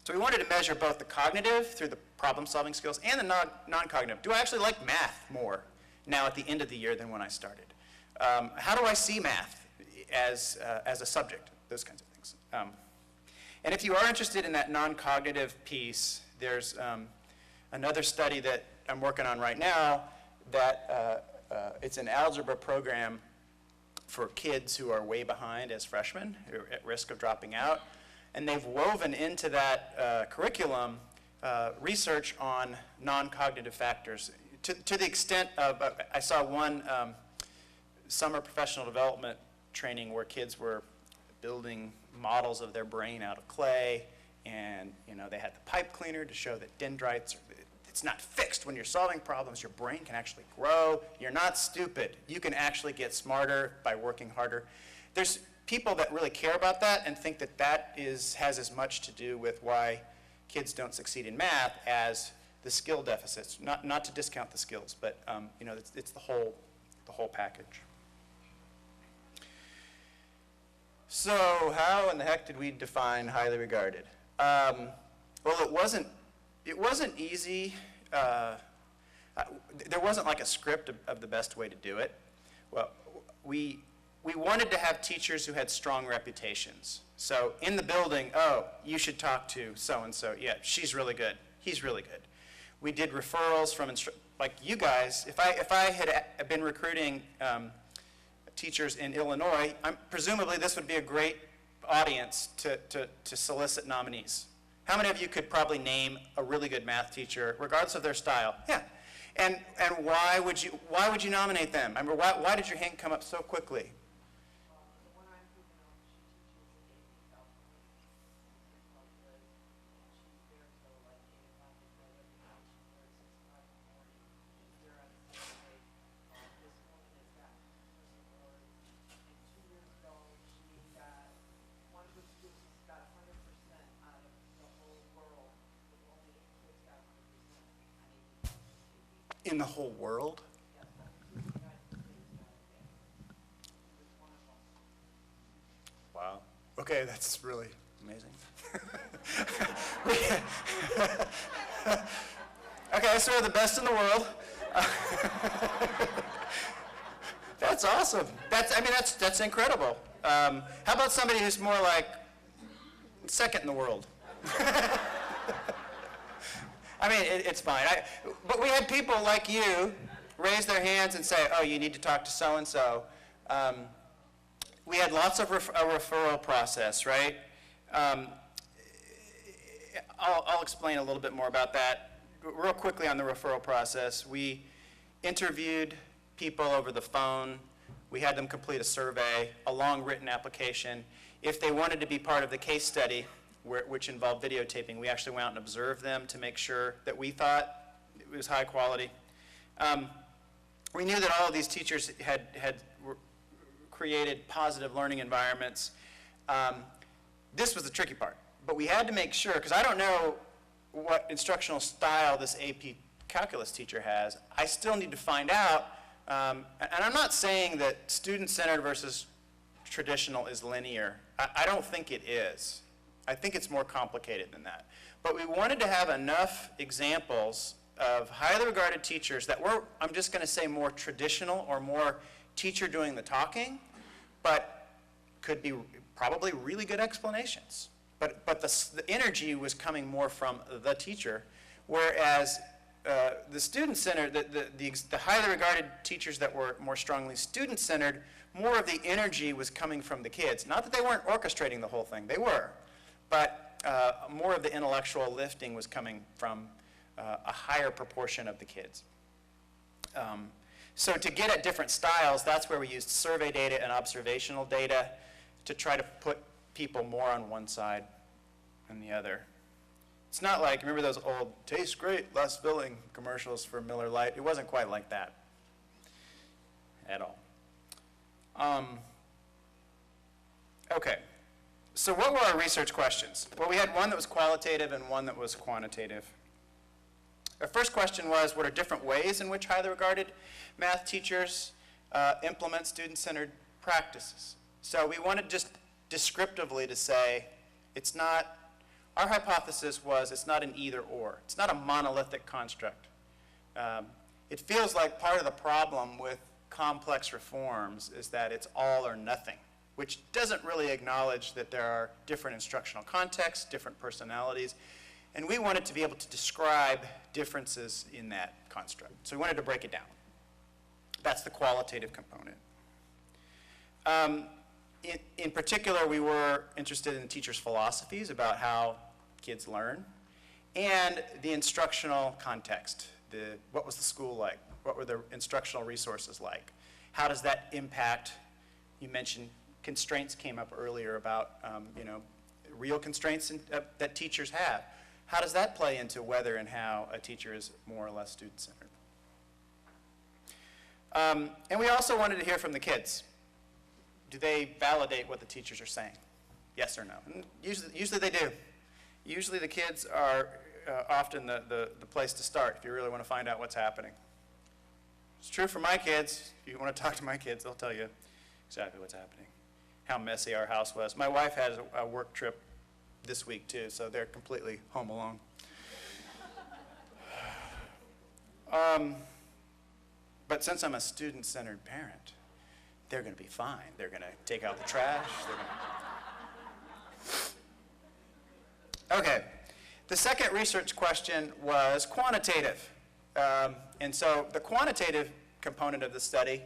So we wanted to measure both the cognitive through the problem-solving skills and the non-cognitive. Do I actually like math more now at the end of the year than when I started? How do I see math as a subject? Those kinds of things. And if you are interested in that non-cognitive piece, there's another study that I'm working on right now that it's an algebra program for kids who are way behind as freshmen, who are at risk of dropping out. And they've woven into that curriculum research on non-cognitive factors to the extent of, I saw one summer professional development training where kids were building models of their brain out of clay, and they had the pipe cleaner to show that dendrites, it's not fixed. When you're solving problems, your brain can actually grow. You're not stupid. You can actually get smarter by working harder. There's people that really care about that and think that that has as much to do with why kids don't succeed in math as the skill deficits. Not to discount the skills, but it's the whole package. So how in the heck did we define highly regarded? Well, it wasn't easy. There wasn't like a script of the best way to do it. Well, we wanted to have teachers who had strong reputations. So in the building, oh, you should talk to so-and-so. Yeah, she's really good. He's really good. We did referrals from, like you guys, if I had been recruiting teachers in Illinois, presumably this would be a great audience to solicit nominees. How many of you could probably name a really good math teacher, regardless of their style? Yeah. And why would you nominate them? I mean, why did your hand come up so quickly? In the whole world? Wow. Okay, that's really amazing. Okay, so we're the best in the world. That's awesome. That's incredible. How about somebody who's more like second in the world? I mean, it's fine. But we had people like you raise their hands and say, oh, you need to talk to so-and-so. We had lots of a referral process, right? I'll explain a little bit more about that. Real quickly on the referral process, we interviewed people over the phone. We had them complete a survey, a long written application. If they wanted to be part of the case study, which involved videotaping, we actually went out and observed them to make sure that we thought it was high quality. We knew that all of these teachers had created positive learning environments. This was the tricky part, but we had to make sure, because I don't know what instructional style this AP calculus teacher has. I still need to find out, and I'm not saying that student-centered versus traditional is linear. I don't think it is. I think it's more complicated than that. But we wanted to have enough examples of highly regarded teachers that were, I'm just going to say, more traditional or more teacher doing the talking, but could be probably really good explanations. But the energy was coming more from the teacher, whereas the student-centered, the highly regarded teachers that were more strongly student-centered, more of the energy was coming from the kids. Not that they weren't orchestrating the whole thing, they were. But more of the intellectual lifting was coming from a higher proportion of the kids. So to get at different styles, that's where we used survey data and observational data to try to put people more on one side than the other. It's not like, remember those old, tastes great, less filling commercials for Miller Lite? It wasn't quite like that at all. Okay. So what were our research questions? Well, we had one that was qualitative and one that was quantitative. Our first question was, what are different ways in which highly regarded math teachers implement student-centered practices? So we wanted just descriptively to say, it's not our hypothesis was it's not an either or. It's not a monolithic construct. It feels like part of the problem with complex reforms is that it's all or nothing, which doesn't really acknowledge that there are different instructional contexts, different personalities, and we wanted to be able to describe differences in that construct. So we wanted to break it down. That's the qualitative component. In particular, we were interested in teachers' philosophies about how kids learn and the instructional context. What was the school like? What were the instructional resources like? How does that impact? You mentioned constraints came up earlier about real constraints that teachers have. How does that play into whether and how a teacher is more or less student-centered? And we also wanted to hear from the kids. Do they validate what the teachers are saying? Yes or no? And usually they do. Usually the kids are often the place to start if you really want to find out what's happening. It's true for my kids. If you want to talk to my kids, they'll tell you exactly what's happening, how messy our house was. My wife has a work trip this week too, so they're completely home alone. But since I'm a student-centered parent, they're going to be fine. They're going to take out the trash. Okay. The second research question was quantitative. And so the quantitative component of the study,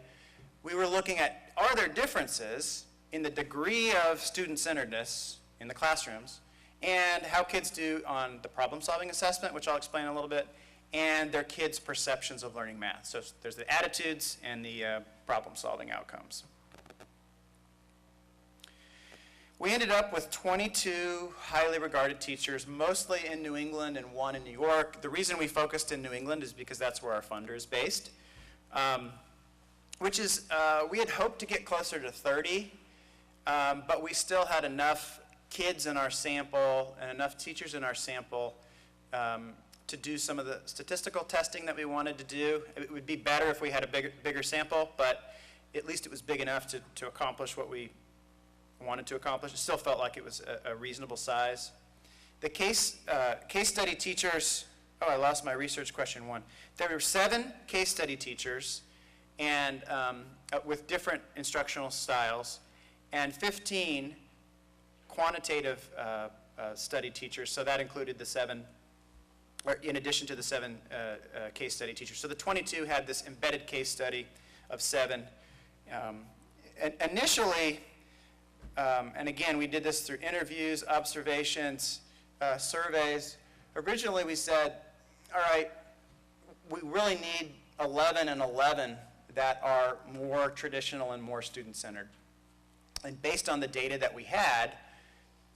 we were looking at, are there differences in the degree of student-centeredness in the classrooms and how kids do on the problem-solving assessment, which I'll explain in a little bit, and their kids' perceptions of learning math. So there's the attitudes and the problem-solving outcomes. We ended up with 22 highly regarded teachers, mostly in New England and one in New York. The reason we focused in New England is because that's where our funder is based, which is, we had hoped to get closer to 30, but we still had enough kids in our sample and enough teachers in our sample to do some of the statistical testing that we wanted to do. It would be better if we had a bigger sample, but at least it was big enough to accomplish what we wanted to accomplish. It still felt like it was a reasonable size. The case study teachers, I lost my research question one. There were 7 case study teachers and with different instructional styles, and 15 quantitative study teachers. So that included the 7, or in addition to the 7 case study teachers. So the 22 had this embedded case study of 7. And initially, and again, we did this through interviews, observations, surveys. Originally, we said, all right, we really need 11 and 11 that are more traditional and more student-centered. And based on the data that we had,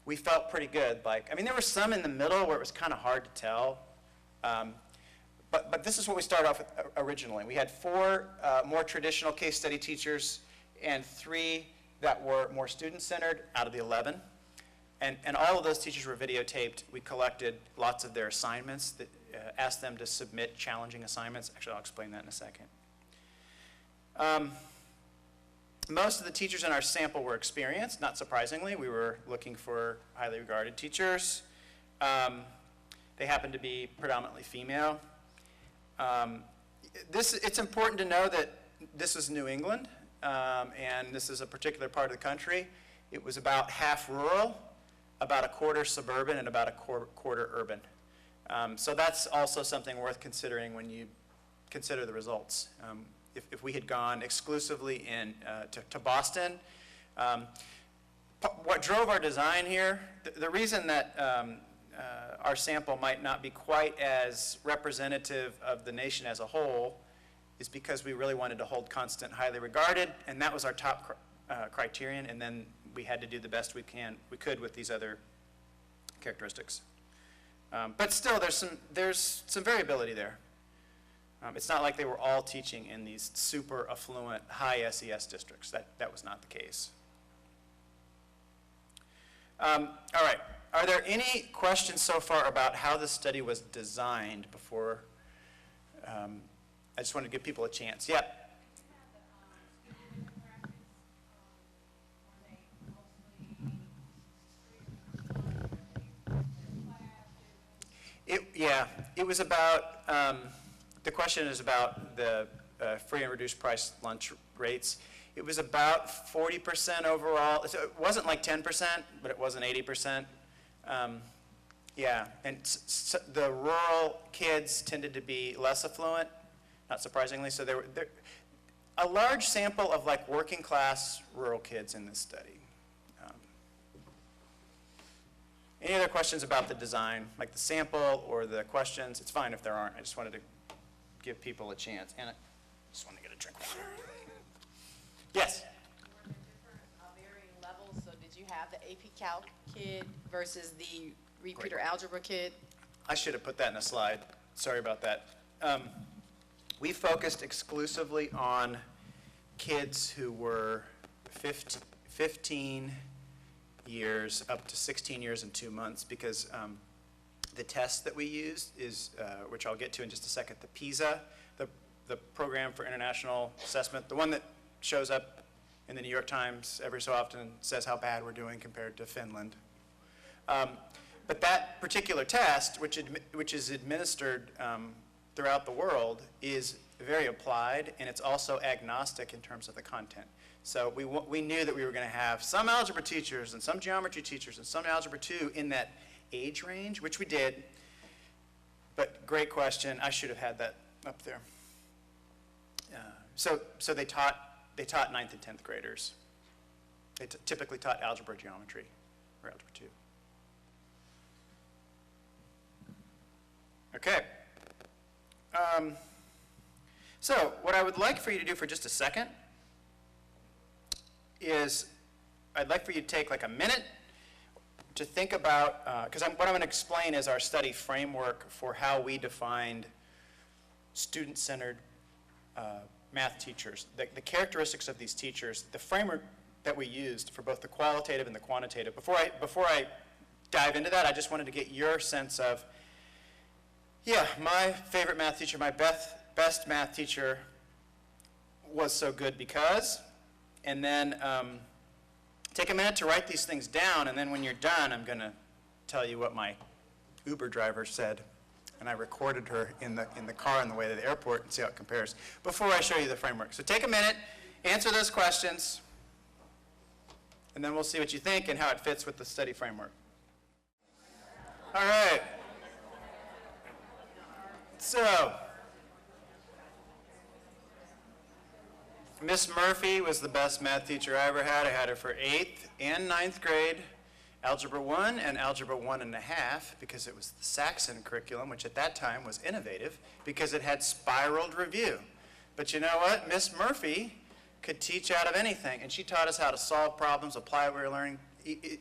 we felt pretty good. There were some in the middle where it was kind of hard to tell. But this is what we started off with originally. We had 4 more traditional case study teachers and 3 that were more student-centered out of the 11. And all of those teachers were videotaped. We collected lots of their assignments, that asked them to submit challenging assignments. Actually, I'll explain that in a second. Most of the teachers in our sample were experienced, not surprisingly. We were looking for highly regarded teachers. They happened to be predominantly female. It's important to know that this is New England, and this is a particular part of the country. It was about half rural, about a quarter suburban, and about a quarter urban. So that's also something worth considering when you consider the results. If we had gone exclusively to Boston, what drove our design here, the reason that our sample might not be quite as representative of the nation as a whole is because we really wanted to hold constant highly regarded, and that was our top criterion, and then we had to do the best we could with these other characteristics. But still, there's some variability there. It's not like they were all teaching in these super affluent, high SES districts. That was not the case. All right. Are there any questions so far about how this study was designed before? I just wanted to give people a chance. Yeah. Yeah, it was about, the question is about the free and reduced price lunch rates. It was about 40% overall. So it wasn't like 10%, but it wasn't 80%. Yeah, and the rural kids tended to be less affluent, not surprisingly. So there were a large sample of like working class rural kids in this study. Any other questions about the design, like the sample or the questions? It's fine if there aren't. I just wanted to give people a chance. And I just want to get a drink of water. Yes? Were there different varying levels? So did you have the AP Calc kid versus the repeater algebra kid? I should have put that in a slide. Sorry about that. We focused exclusively on kids who were 15 years up to 16 years and 2 months because the test that we used is, which I'll get to in just a second, the PISA, the Program for International Assessment, the one that shows up in the New York Times every so often and says how bad we're doing compared to Finland. But that particular test, which is administered throughout the world, is very applied, and it's also agnostic in terms of the content. So we knew that we were going to have some algebra teachers and some geometry teachers and some algebra 2 in that age range, which we did. But great question. I should have had that up there. So they taught 9th and 10th graders. They typically taught algebra, geometry, or algebra 2. Okay. So what I would like for you to do for just a second is I'd like for you to take like a minute to think about, because what I'm going to explain is our study framework for how we defined student-centered math teachers, the characteristics of these teachers, the framework that we used for both the qualitative and the quantitative. Before I dive into that, I just wanted to get your sense of, yeah, my favorite math teacher, my best math teacher was so good because, and then take a minute to write these things down, and then when you're done, I'm going to tell you what my Uber driver said. And I recorded her in the car on the way to the airport and see how it compares before I show you the framework. So take a minute, answer those questions, and then we'll see what you think and how it fits with the study framework. All right. So, Miss Murphy was the best math teacher I ever had. I had her for 8th and 9th grade, Algebra 1 and Algebra 1.5, because it was the Saxon curriculum, which at that time was innovative because it had spiraled review. But you know what? Miss Murphy could teach out of anything, and she taught us how to solve problems, apply what we were learning,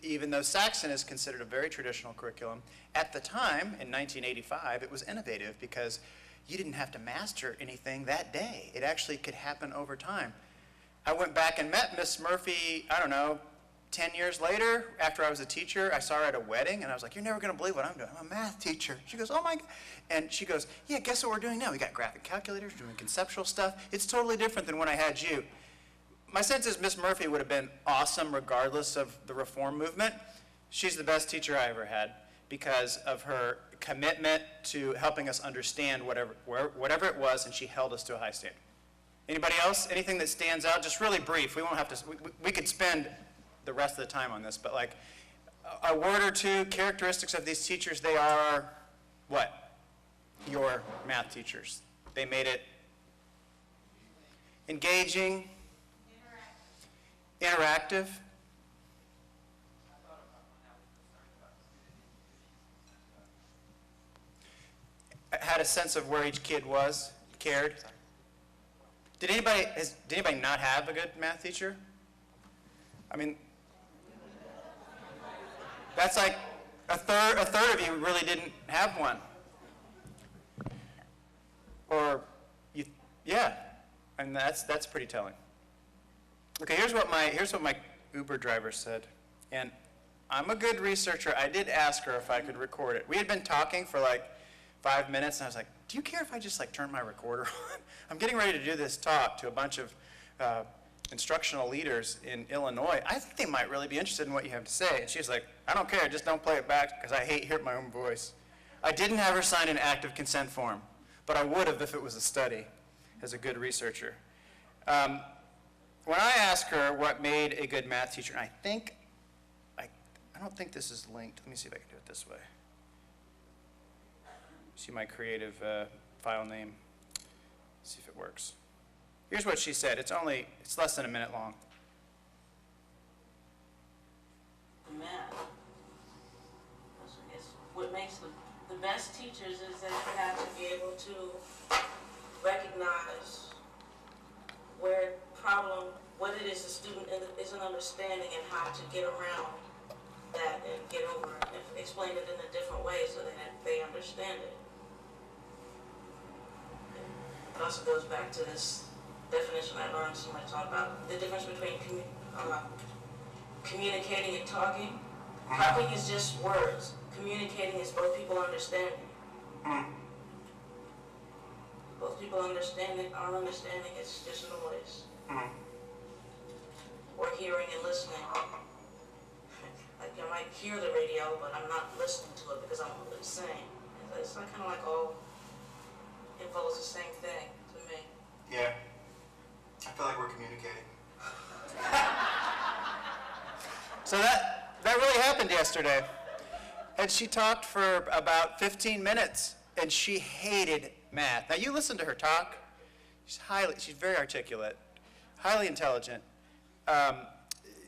even though Saxon is considered a very traditional curriculum. At the time, in 1985, it was innovative because you didn't have to master anything that day. It actually could happen over time. I went back and met Miss Murphy, I don't know, 10 years later, after I was a teacher. I saw her at a wedding, and I was like, you're never going to believe what I'm doing. I'm a math teacher. She goes, oh my God. And she goes, yeah, guess what we're doing now? We got graphic calculators, doing conceptual stuff. It's totally different than when I had you. My sense is Miss Murphy would have been awesome regardless of the reform movement. She's the best teacher I ever had because of her commitment to helping us understand whatever it was, and she held us to a high standard. Anybody else? Anything that stands out? Just really brief. We won't have to, we could spend the rest of the time on this, but like a word or two, characteristics of these teachers. They are what? Your math teachers. They made it engaging, interactive. Had a sense of where each kid was, cared. Did anybody not have a good math teacher? I mean, that's like a third of you really didn't have one. Or yeah, and that's pretty telling. Okay, here's what my Uber driver said, and I'm a good researcher. I did ask her if I could record it. We had been talking for like 5 minutes, and I was like, do you care if I just like turn my recorder on? I'm getting ready to do this talk to a bunch of instructional leaders in Illinois. I think they might really be interested in what you have to say. And she's like, I don't care, just don't play it back because I hate hearing my own voice. I didn't have her sign an active consent form, but I would have if it was a study, as a good researcher. When I asked her what made a good math teacher, and I don't think this is linked. Let me see if I can do it this way. See my creative file name. See if it works. Here's what she said. It's less than a minute long. Math. What makes the best teachers is that you have to be able to recognize what it is the student isn't understanding and how to get around that and get over it and explain it in a different way so that they understand it. It also goes back to this definition I learned somebody talk about the difference between communicating and talking. Talking is just words. Communicating is both people understanding. Both people understanding, our understanding is just noise. Or hearing and listening. Like I might hear the radio, but I'm not listening to it because I don't know what it's saying. It's kind of like all involves the same thing to me. Yeah. I feel like we're communicating. So that really happened yesterday. And she talked for about 15 minutes, and she hated math. Now, you listen to her talk. She's very articulate, highly intelligent.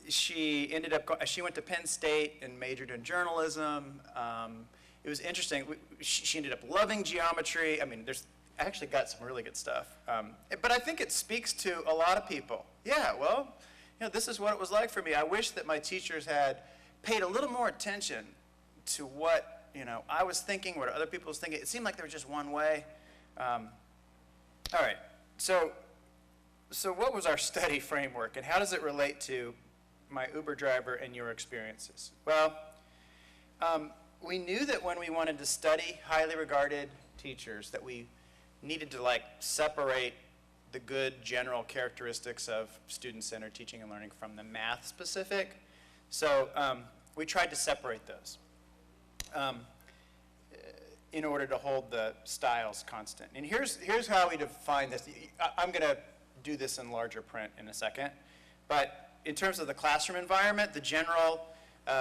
She went to Penn State and majored in journalism. It was interesting. She ended up loving geometry. I mean, I actually got some really good stuff. But I think it speaks to a lot of people. Yeah, well, this is what it was like for me. I wish that my teachers had paid a little more attention to what I was thinking, what other people was thinking. It seemed like there was just one way. All right, so what was our study framework, and how does it relate to my Uber driver and your experiences? Well, we knew that when we wanted to study highly regarded teachers, that we needed to separate the good general characteristics of student-centered teaching and learning from the math-specific. So we tried to separate those in order to hold the styles constant. And here's how we define this. I'm going to do this in larger print in a second. But in terms of the classroom environment, the general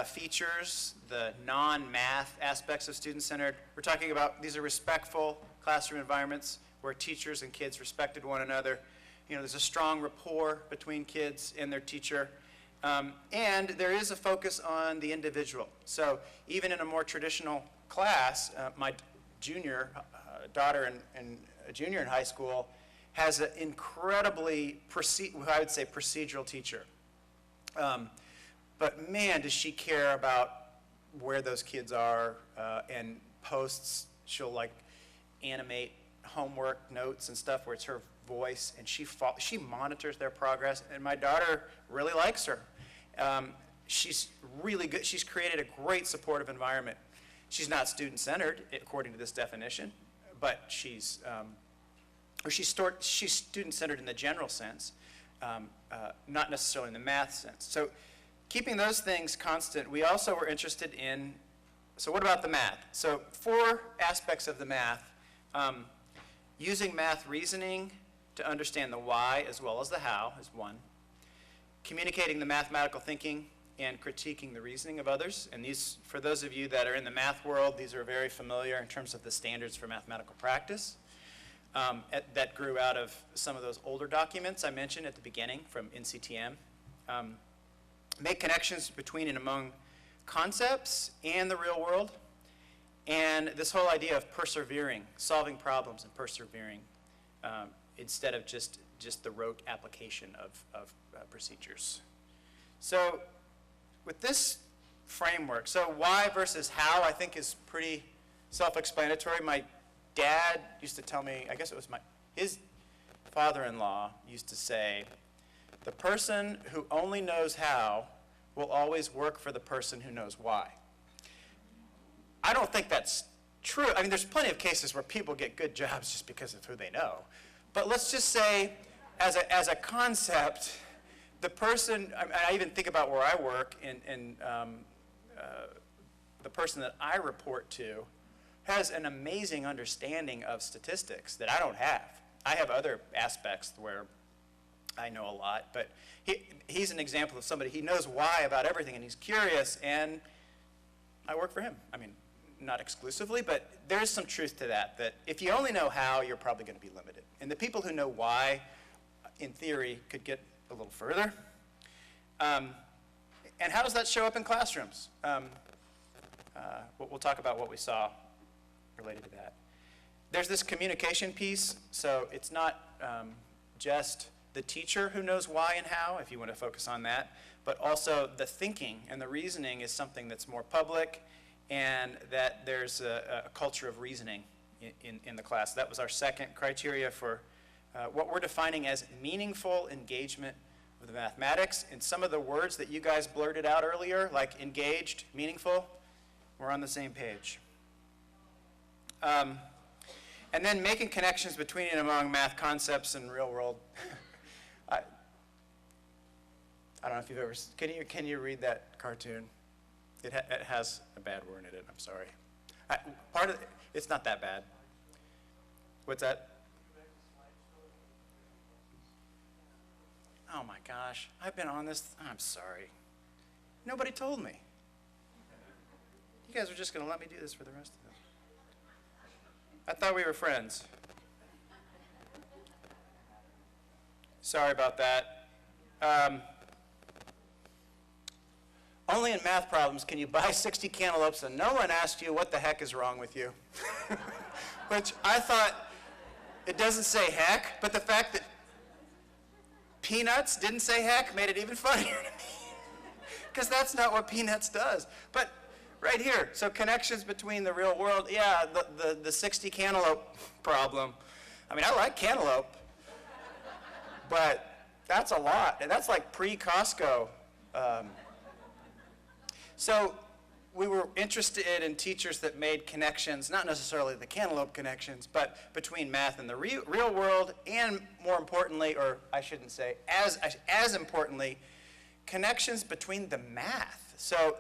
features, the non-math aspects of student-centered, we're talking about these are respectful classroom environments where teachers and kids respected one another. There's a strong rapport between kids and their teacher. And there is a focus on the individual. So even in a more traditional class, my junior daughter and a junior in high school has an incredibly, I would say, procedural teacher. But man, does she care about where those kids are and posts. She'll animate homework notes and stuff where it's her voice, and she monitors their progress. And my daughter really likes her. She's really good. She's created a great supportive environment. She's not student-centered according to this definition, but she's student-centered in the general sense, not necessarily in the math sense. So keeping those things constant, we also were interested in, so what about the math? So 4 aspects of the math. Using math reasoning to understand the why as well as the how is one. Communicating the mathematical thinking and critiquing the reasoning of others. And these, for those of you that are in the math world, these are very familiar in terms of the standards for mathematical practice. That grew out of some of those older documents I mentioned at the beginning from NCTM. Make connections between and among concepts and the real world. And this whole idea of persevering, solving problems and persevering, instead of just the rote application of procedures. So with this framework, so why versus how I think is pretty self-explanatory. My dad used to tell me, I guess it was his father-in-law used to say, the person who only knows how will always work for the person who knows why. I don't think that's true. I mean, there's plenty of cases where people get good jobs just because of who they know. But let's just say, as a concept, the person, I even think about where I work, and the person that I report to has an amazing understanding of statistics that I don't have. I have other aspects where I know a lot, but he's an example of somebody, he knows why about everything, and he's curious, and I work for him. I mean, not exclusively, but there's some truth to that, that if you only know how, you're probably going to be limited. And the people who know why, in theory, could get a little further. And how does that show up in classrooms? We'll talk about what we saw related to that. There's this communication piece, so it's not just the teacher who knows why and how, if you want to focus on that, but also the thinking and the reasoning is something that's more public, and that there's a culture of reasoning in the class. That was our second criteria for what we're defining as meaningful engagement with the mathematics. And some of the words that you guys blurted out earlier, like engaged, meaningful, we're on the same page. And then making connections between and among math concepts and real world. I don't know if you've ever, can you read that cartoon? It has a bad word in it, I'm sorry. It's not that bad. What's that? Oh my gosh, I've been on this, I'm sorry. Nobody told me. You guys are just gonna let me do this for the rest of them. I thought we were friends. Sorry about that. Only in math problems can you buy 60 cantaloupes and no one asked you what the heck is wrong with you. Which I thought, it doesn't say heck, but the fact that peanuts didn't say heck made it even funnier to me. Because that's not what peanuts does. But right here, so connections between the real world, yeah, the 60 cantaloupe problem. I mean, I like cantaloupe, but that's a lot. And that's like pre-Costco. So we were interested in teachers that made connections, not necessarily the cantaloupe connections, but between math and the real world, and more importantly, or I shouldn't say, as importantly, connections between the math. So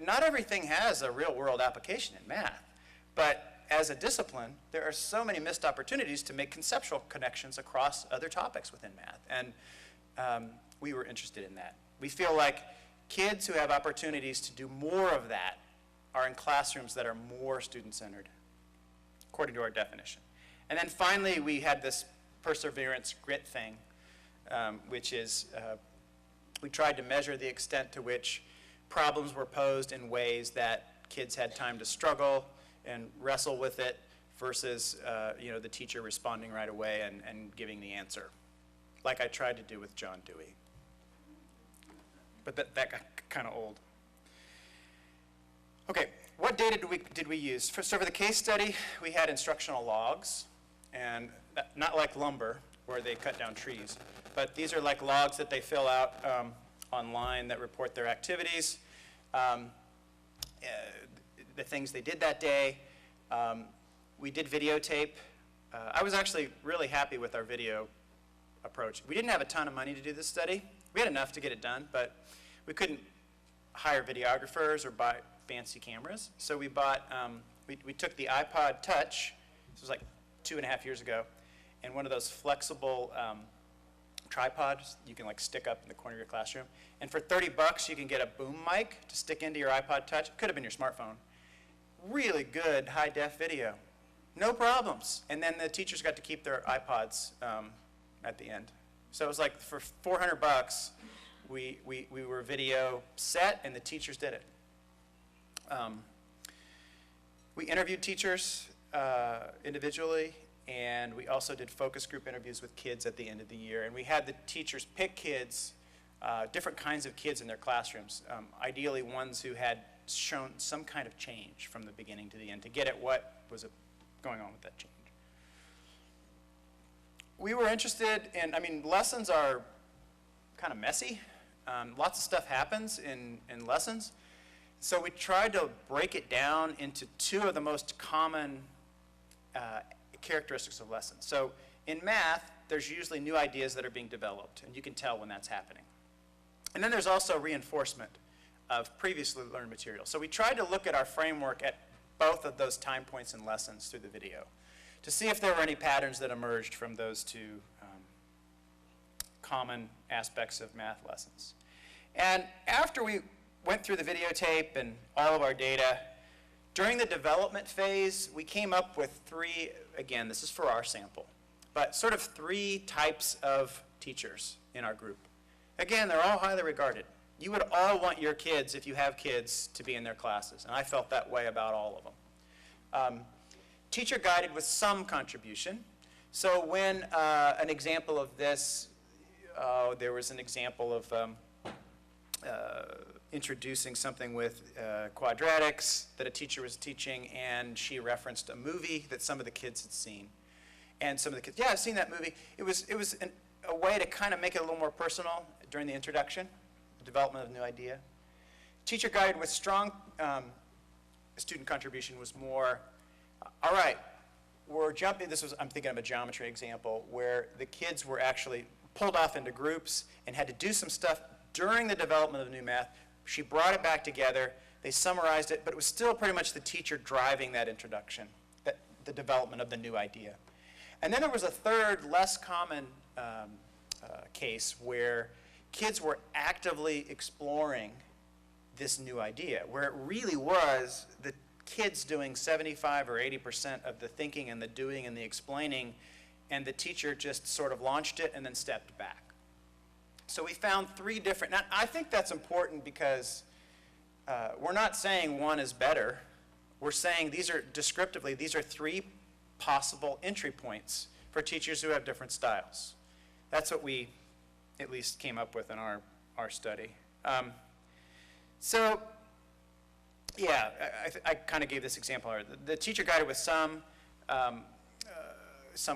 not everything has a real world application in math, but as a discipline, there are so many missed opportunities to make conceptual connections across other topics within math, and we were interested in that. We feel like kids who have opportunities to do more of that are in classrooms that are more student-centered, according to our definition. And then finally, we had this perseverance grit thing, which is we tried to measure the extent to which problems were posed in ways that kids had time to struggle and wrestle with it versus the teacher responding right away and giving the answer, like I tried to do with John Dewey. But that got kind of old. Okay, what data did we use? So for the case study, we had instructional logs, and not like lumber, where they cut down trees, but these are like logs that they fill out online that report their activities, the things they did that day. We did videotape. I was actually really happy with our video approach. We didn't have a ton of money to do this study. We had enough to get it done, but we couldn't hire videographers or buy fancy cameras. So we bought, we took the iPod Touch, this was like 2.5 years ago, and one of those flexible tripods you can like stick up in the corner of your classroom. And for $30, you can get a boom mic to stick into your iPod Touch. It could have been your smartphone. Really good high-def video. No problems. And then the teachers got to keep their iPods at the end. So it was like for $400, we were video set and the teachers did it. We interviewed teachers individually, and we also did focus group interviews with kids at the end of the year. And we had the teachers pick kids, different kinds of kids in their classrooms, ideally ones who had shown some kind of change from the beginning to the end to get at what was going on with that change. We were interested in, I mean, lessons are kind of messy. Lots of stuff happens in lessons. So we tried to break it down into two of the most common characteristics of lessons. So in math, there's usually new ideas that are being developed, and you can tell when that's happening. And then there's also reinforcement of previously learned material. So we tried to look at our framework at both of those time points and lessons through the video to see if there were any patterns that emerged from those two common aspects of math lessons. And after we went through the videotape and all of our data, during the development phase, we came up with three, again, this is for our sample, but sort of three types of teachers in our group. Again, they're all highly regarded. You would all want your kids, if you have kids, to be in their classes, and I felt that way about all of them. Teacher guided with some contribution. So when an example of this, there was an example of introducing something with quadratics that a teacher was teaching, and she referenced a movie that some of the kids had seen. And some of the kids, yeah, I've seen that movie. It was a way to kind of make it a little more personal during the introduction, the development of a new idea. Teacher guided with strong student contribution was more, all right, we're jumping, I'm thinking of a geometry example where the kids were actually pulled off into groups and had to do some stuff during the development of the new math. She brought it back together, they summarized it, but it was still pretty much the teacher driving that introduction, the development of the new idea. And then there was a third, less common case where kids were actively exploring this new idea, where it really was the kids doing 75 or 80% of the thinking and the doing and the explaining, and the teacher just sort of launched it and then stepped back. So we found three different, now I think that's important because we're not saying one is better. We're saying these are, descriptively, these are three possible entry points for teachers who have different styles. That's what we at least came up with in our study. So, yeah, I kind of gave this example already. The teacher guided with some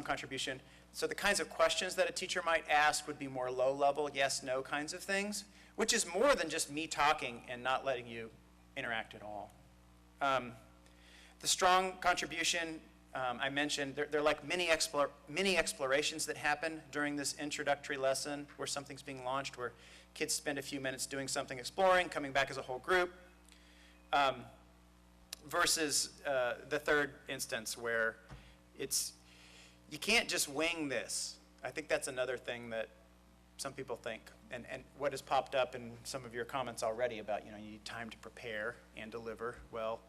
contribution. So the kinds of questions that a teacher might ask would be more low-level, yes, no kinds of things, which is more than just me talking and not letting you interact at all. The strong contribution, I mentioned, they're like mini explorations that happen during this introductory lesson where something's being launched, where kids spend a few minutes doing something, exploring, coming back as a whole group, versus the third instance where you can't just wing this. I think that's another thing that some people think, and what has popped up in some of your comments already about, you need time to prepare and deliver. Well,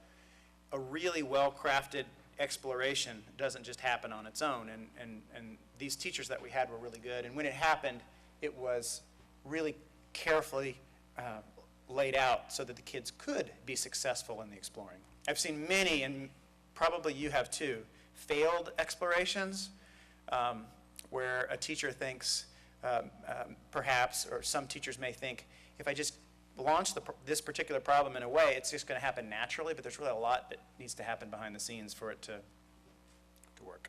a really well-crafted exploration doesn't just happen on its own, and these teachers that we had were really good, and when it happened, it was really carefully laid out so that the kids could be successful in the exploring. I've seen many, and probably you have too, failed explorations where a teacher thinks, perhaps, or some teachers may think, if I just launch this particular problem in a way, it's just going to happen naturally, but there's really a lot that needs to happen behind the scenes for it to work.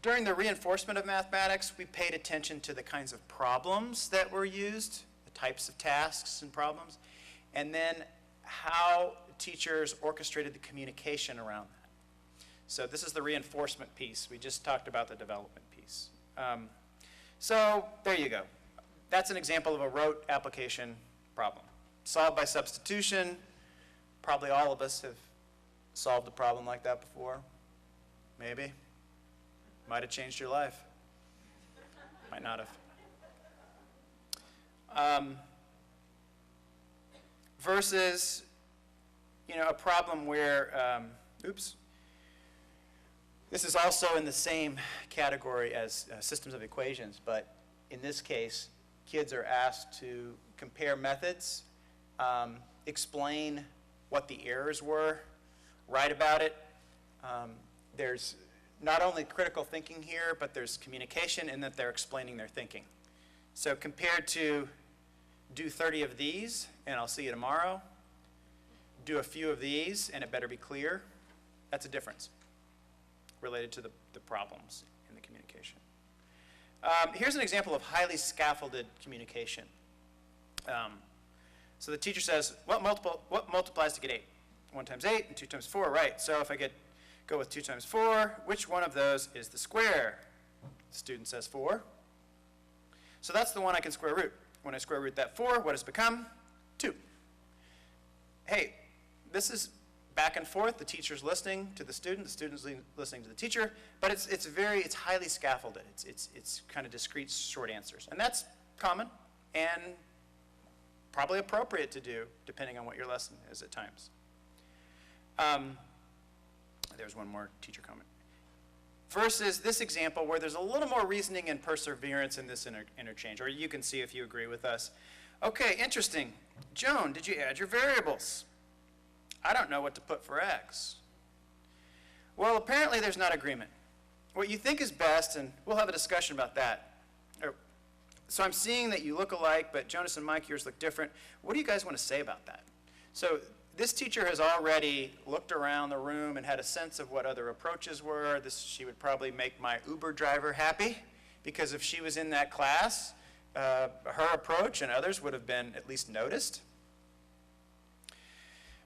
During the reinforcement of mathematics, we paid attention to the kinds of problems that were used, the types of tasks and problems, and then how teachers orchestrated the communication around that. So this is the reinforcement piece. We just talked about the development piece. So there you go. That's an example of a rote application problem. Solved by substitution. Probably all of us have solved a problem like that before. Maybe. Might have changed your life. Might not have. Versus, a problem where, this is also in the same category as systems of equations, but in this case, kids are asked to compare methods, explain what the errors were, write about it. There's not only critical thinking here, but there's communication in that they're explaining their thinking. So compared to do 30 of these, and I'll see you tomorrow, do a few of these, and it better be clear, that's a difference related to the problems in the communication. Here's an example of highly scaffolded communication. So the teacher says, what multiplies to get 8? 1 times 8 and 2 times 4, right. So if I go with 2 times 4, which one of those is the square? The student says 4. So that's the one I can square root. When I square root that 4, what does it become? 2. Hey, this is back and forth, the teacher's listening to the student's listening to the teacher, but it's highly scaffolded. It's kind of discrete, short answers. And that's common and probably appropriate to do, depending on what your lesson is at times. There's one more teacher comment. Versus this example where there's a little more reasoning and perseverance in this interchange, or you can see if you agree with us. Okay, interesting. Joan, did you add your variables? I don't know what to put for x. Well, apparently there's not agreement. What you think is best, and we'll have a discussion about that. So I'm seeing that you look alike, but Jonas and Mike, yours look different. What do you guys want to say about that? So this teacher has already looked around the room and had a sense of what other approaches were. She would probably make my Uber driver happy, because if she was in that class, her approach and others would have been at least noticed.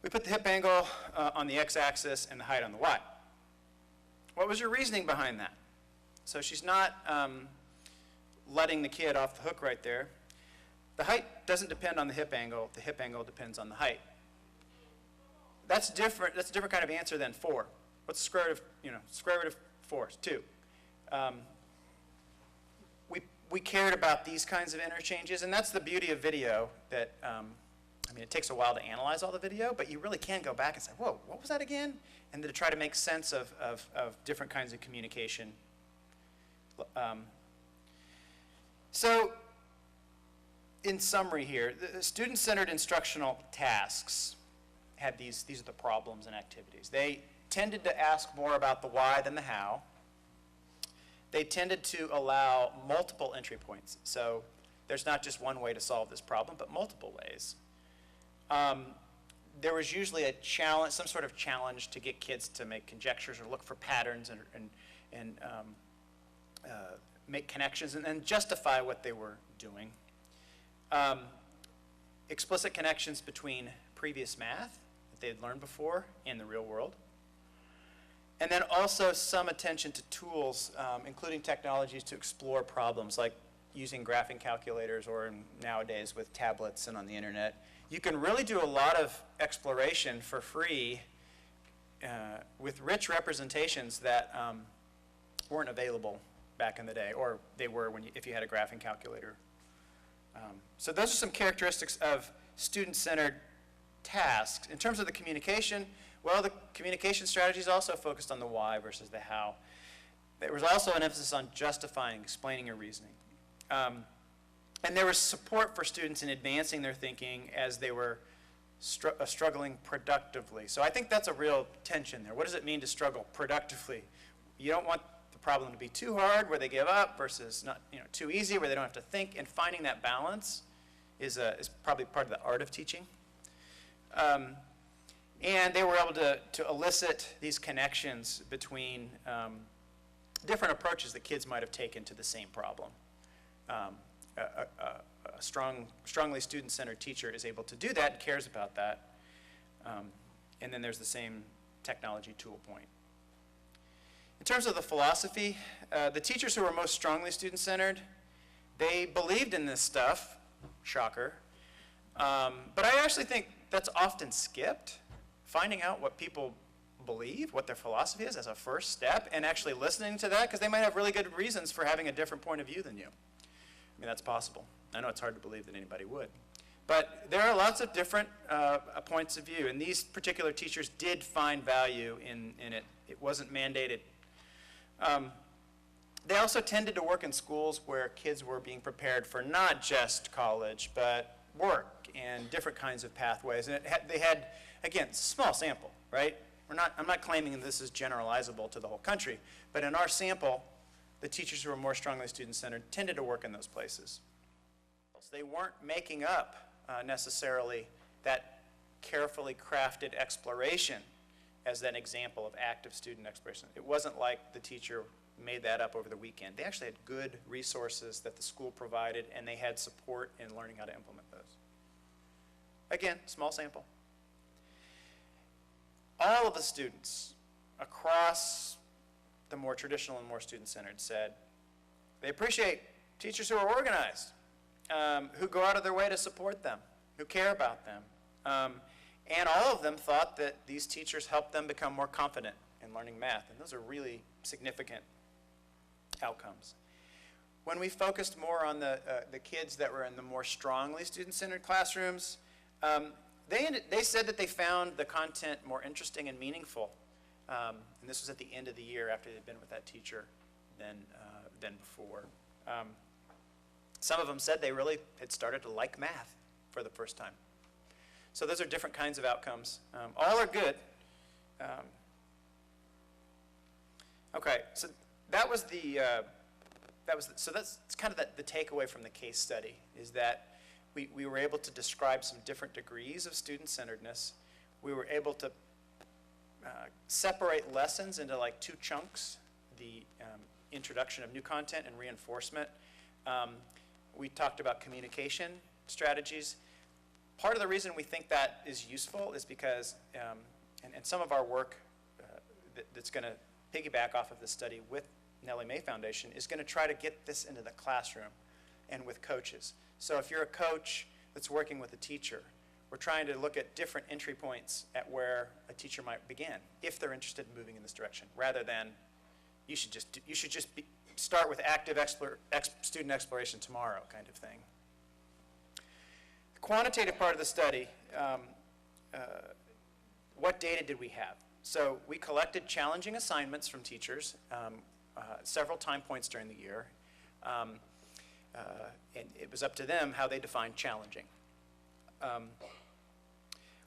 We put the hip angle on the x-axis and the height on the y. What was your reasoning behind that? So she's not letting the kid off the hook right there. The height doesn't depend on the hip angle depends on the height. That's different. That's a different kind of answer than 4. What's the square root of, square root of 4 is 2. We cared about these kinds of interchanges, and that's the beauty of video that, it takes a while to analyze all the video, but you really can go back and say, whoa, what was that again? And to try to make sense of different kinds of communication. So, in summary here, the student-centered instructional tasks had these are the problems and activities. They tended to ask more about the why than the how. They tended to allow multiple entry points. So there's not just one way to solve this problem, but multiple ways. There was usually a challenge, some sort of challenge to get kids to make conjectures or look for patterns and make connections and then justify what they were doing. Explicit connections between previous math that they had learned before and the real world. And then also some attention to tools, including technologies to explore problems like using graphing calculators or nowadays with tablets and on the internet. You can really do a lot of exploration for free with rich representations that weren't available back in the day, or they were if you had a graphing calculator. So those are some characteristics of student-centered tasks. In terms of the communication, well, the communication strategies also focused on the why versus the how. There was also an emphasis on justifying, explaining your reasoning. And there was support for students in advancing their thinking as they were struggling productively. So I think that's a real tension there. What does it mean to struggle productively? You don't want the problem to be too hard where they give up versus not too easy where they don't have to think, and finding that balance is probably part of the art of teaching. And they were able to elicit these connections between different approaches that kids might have taken to the same problem. A strongly student-centered teacher is able to do that and cares about that. And then there's the same technology tool point. In terms of the philosophy, the teachers who were most strongly student-centered, they believed in this stuff, shocker. But I actually think that's often skipped. Finding out what people believe, what their philosophy is as a first step, and actually listening to that, because they might have really good reasons for having a different point of view than you. I mean, that's possible. I know it's hard to believe that anybody would. But there are lots of different points of view, and these particular teachers did find value in it. It wasn't mandated. They also tended to work in schools where kids were being prepared for not just college, but work and different kinds of pathways. And they had, again, it's a small sample, right? I'm not claiming that this is generalizable to the whole country, but in our sample, the teachers who were more strongly student-centered tended to work in those places. They weren't making up necessarily that carefully crafted exploration as an example of active student exploration. It wasn't like the teacher made that up over the weekend. They actually had good resources that the school provided, and they had support in learning how to implement those. Again, small sample. All of the students across the more traditional and more student-centered said they appreciate teachers who are organized, who go out of their way to support them, who care about them. And all of them thought that these teachers helped them become more confident in learning math. And those are really significant outcomes. When we focused more on the kids that were in the more strongly student-centered classrooms, they said that they found the content more interesting and meaningful. And this was at the end of the year after they'd been with that teacher than before. Some of them said they really had started to like math for the first time. So those are different kinds of outcomes. All are good. Okay, so that's kind of the takeaway from the case study, is that we were able to describe some different degrees of student-centeredness. We were able to separate lessons into like two chunks, the introduction of new content and reinforcement. We talked about communication strategies. Part of the reason we think that is useful is because, and some of our work that's going to piggyback off of this study with Nellie Mae Foundation is going to try to get this into the classroom and with coaches. So if you're a coach that's working with a teacher, we're trying to look at different entry points at where a teacher might begin if they're interested in moving in this direction, rather than you should just start with active student exploration tomorrow kind of thing. The quantitative part of the study, what data did we have? So we collected challenging assignments from teachers several time points during the year. And it was up to them how they defined challenging.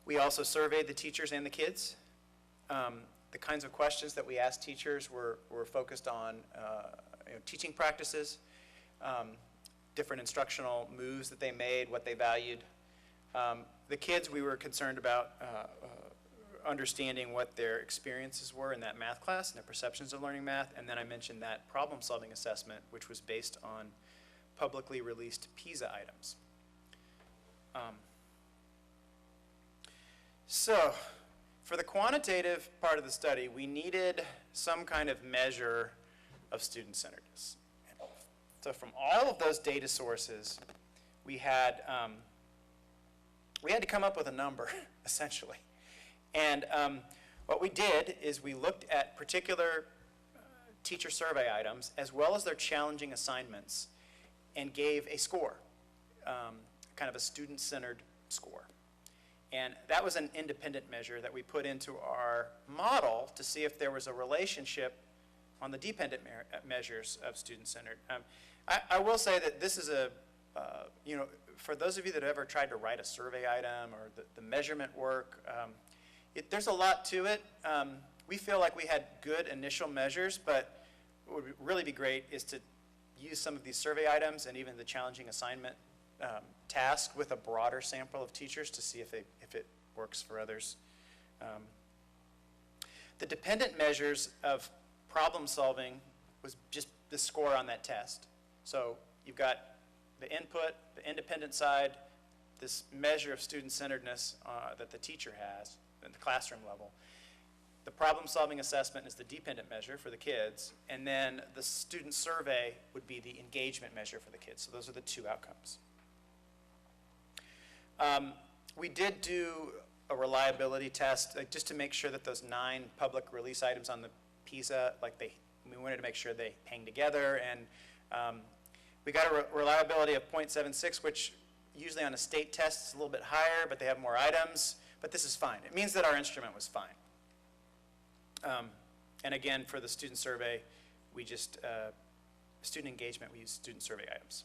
We also surveyed the teachers and the kids. The kinds of questions that we asked teachers were focused on teaching practices, different instructional moves that they made, what they valued. The kids, we were concerned about understanding what their experiences were in that math class and their perceptions of learning math. And then I mentioned that problem-solving assessment, which was based on publicly released PISA items. So for the quantitative part of the study, we needed some kind of measure of student-centeredness. So from all of those data sources, we had to come up with a number, essentially. And what we did is we looked at particular teacher survey items as well as their challenging assignments and gave a score, kind of a student-centered score. And that was an independent measure that we put into our model to see if there was a relationship on the dependent measures of student-centered. I will say that this is for those of you that have ever tried to write a survey item or the measurement work, there's a lot to it. We feel like we had good initial measures, but what would really be great is to use some of these survey items and even the challenging assignment task with a broader sample of teachers to see if it works for others. The dependent measures of problem solving was just the score on that test. So you've got the input, the independent side, this measure of student-centeredness that the teacher has at the classroom level. The problem-solving assessment is the dependent measure for the kids, and then the student survey would be the engagement measure for the kids. So those are the two outcomes. We did do a reliability test just to make sure that those 9 public release items on the PISA, we wanted to make sure they hang together, and we got a reliability of 0.76, which usually on a state test is a little bit higher, but they have more items, but this is fine. It means that our instrument was fine. And again, for the student survey, we just, student engagement, we use student survey items.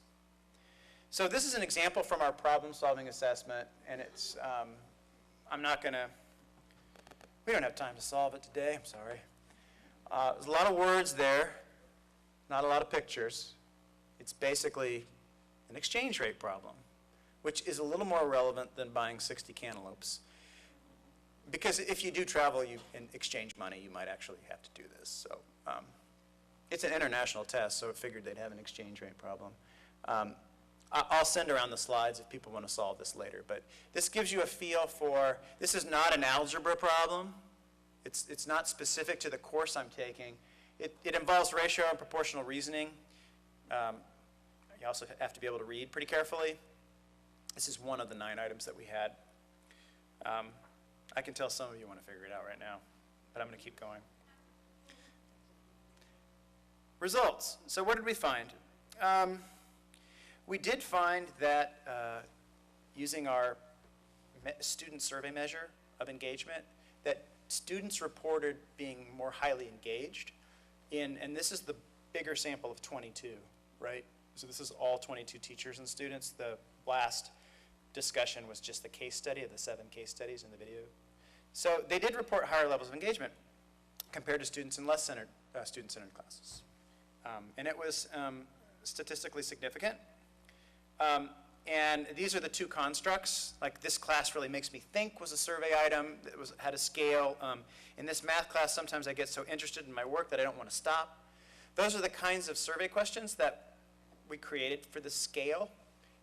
So this is an example from our problem-solving assessment, and it's, we don't have time to solve it today, I'm sorry. There's a lot of words there, not a lot of pictures. It's basically an exchange rate problem, which is a little more relevant than buying 60 cantaloupes. Because if you do travel and exchange money, you might actually have to do this. So it's an international test, so I figured they'd have an exchange rate problem. I'll send around the slides if people want to solve this later. But this gives you a feel for, this is not an algebra problem. It's not specific to the course I'm taking. It involves ratio and proportional reasoning. You also have to be able to read pretty carefully. This is one of the 9 items that we had. I can tell some of you want to figure it out right now, but I'm going to keep going. Results. So what did we find? We did find that using our student survey measure of engagement, that students reported being more highly engaged and this is the bigger sample of 22, right? So this is all 22 teachers and students. The last discussion was just the case study of the 7 case studies in the video. So they did report higher levels of engagement compared to students in less student-centered classes. And it was statistically significant. And these are the 2 constructs. Like this class really makes me think was a survey item that had a scale. In this math class, sometimes I get so interested in my work that I don't want to stop. Those are the kinds of survey questions that we created for the scale,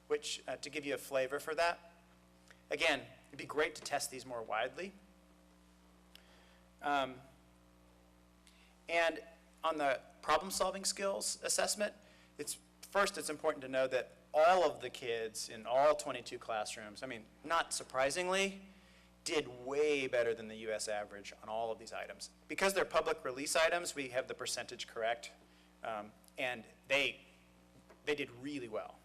which to give you a flavor for that. Again, it'd be great to test these more widely. And on the problem-solving skills assessment, it's important to know that all of the kids in all 22 classrooms, I mean, not surprisingly, did way better than the US average on all of these items. Because they're public release items, we have the percentage correct, and they did really well.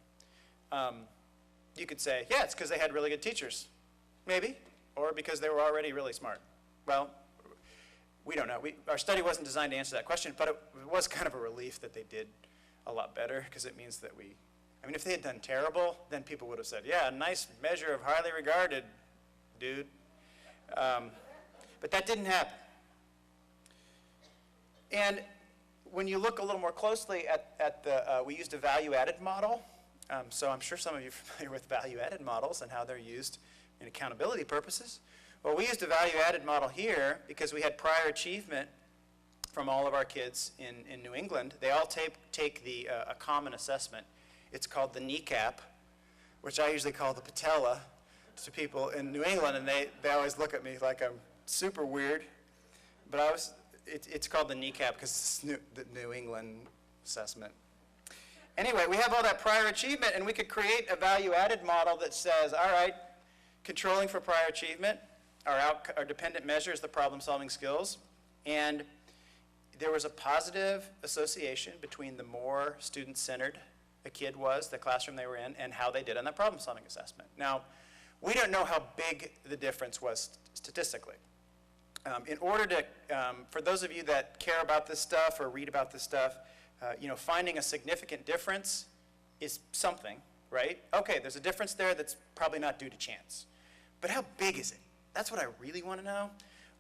You could say, yeah, it's because they had really good teachers. Maybe, or because they were already really smart. Well, we don't know. Our study wasn't designed to answer that question, but it was kind of a relief that they did a lot better, because it means that if they had done terrible, then people would have said, yeah, a nice measure of highly regarded, dude. But that didn't happen. And when you look a little more closely at the, we used a value-added model. So I'm sure some of you are familiar with value-added models and how they're used in accountability purposes. Well, we used a value-added model here because we had prior achievement from all of our kids in New England. They all take a common assessment. It's called the kneecap, which I usually call the patella to people in New England, and they always look at me like I'm super weird. But it's called the kneecap because it's the New England assessment. Anyway, we have all that prior achievement, and we could create a value-added model that says, all right, controlling for prior achievement, our dependent measure is the problem-solving skills, and there was a positive association between the more student-centered a kid was, the classroom they were in, and how they did on that problem-solving assessment. Now, we don't know how big the difference was statistically. In order to, for those of you that care about this stuff or read about this stuff, finding a significant difference is something, right? Okay, there's a difference there that's probably not due to chance. But how big is it? That's what I really want to know.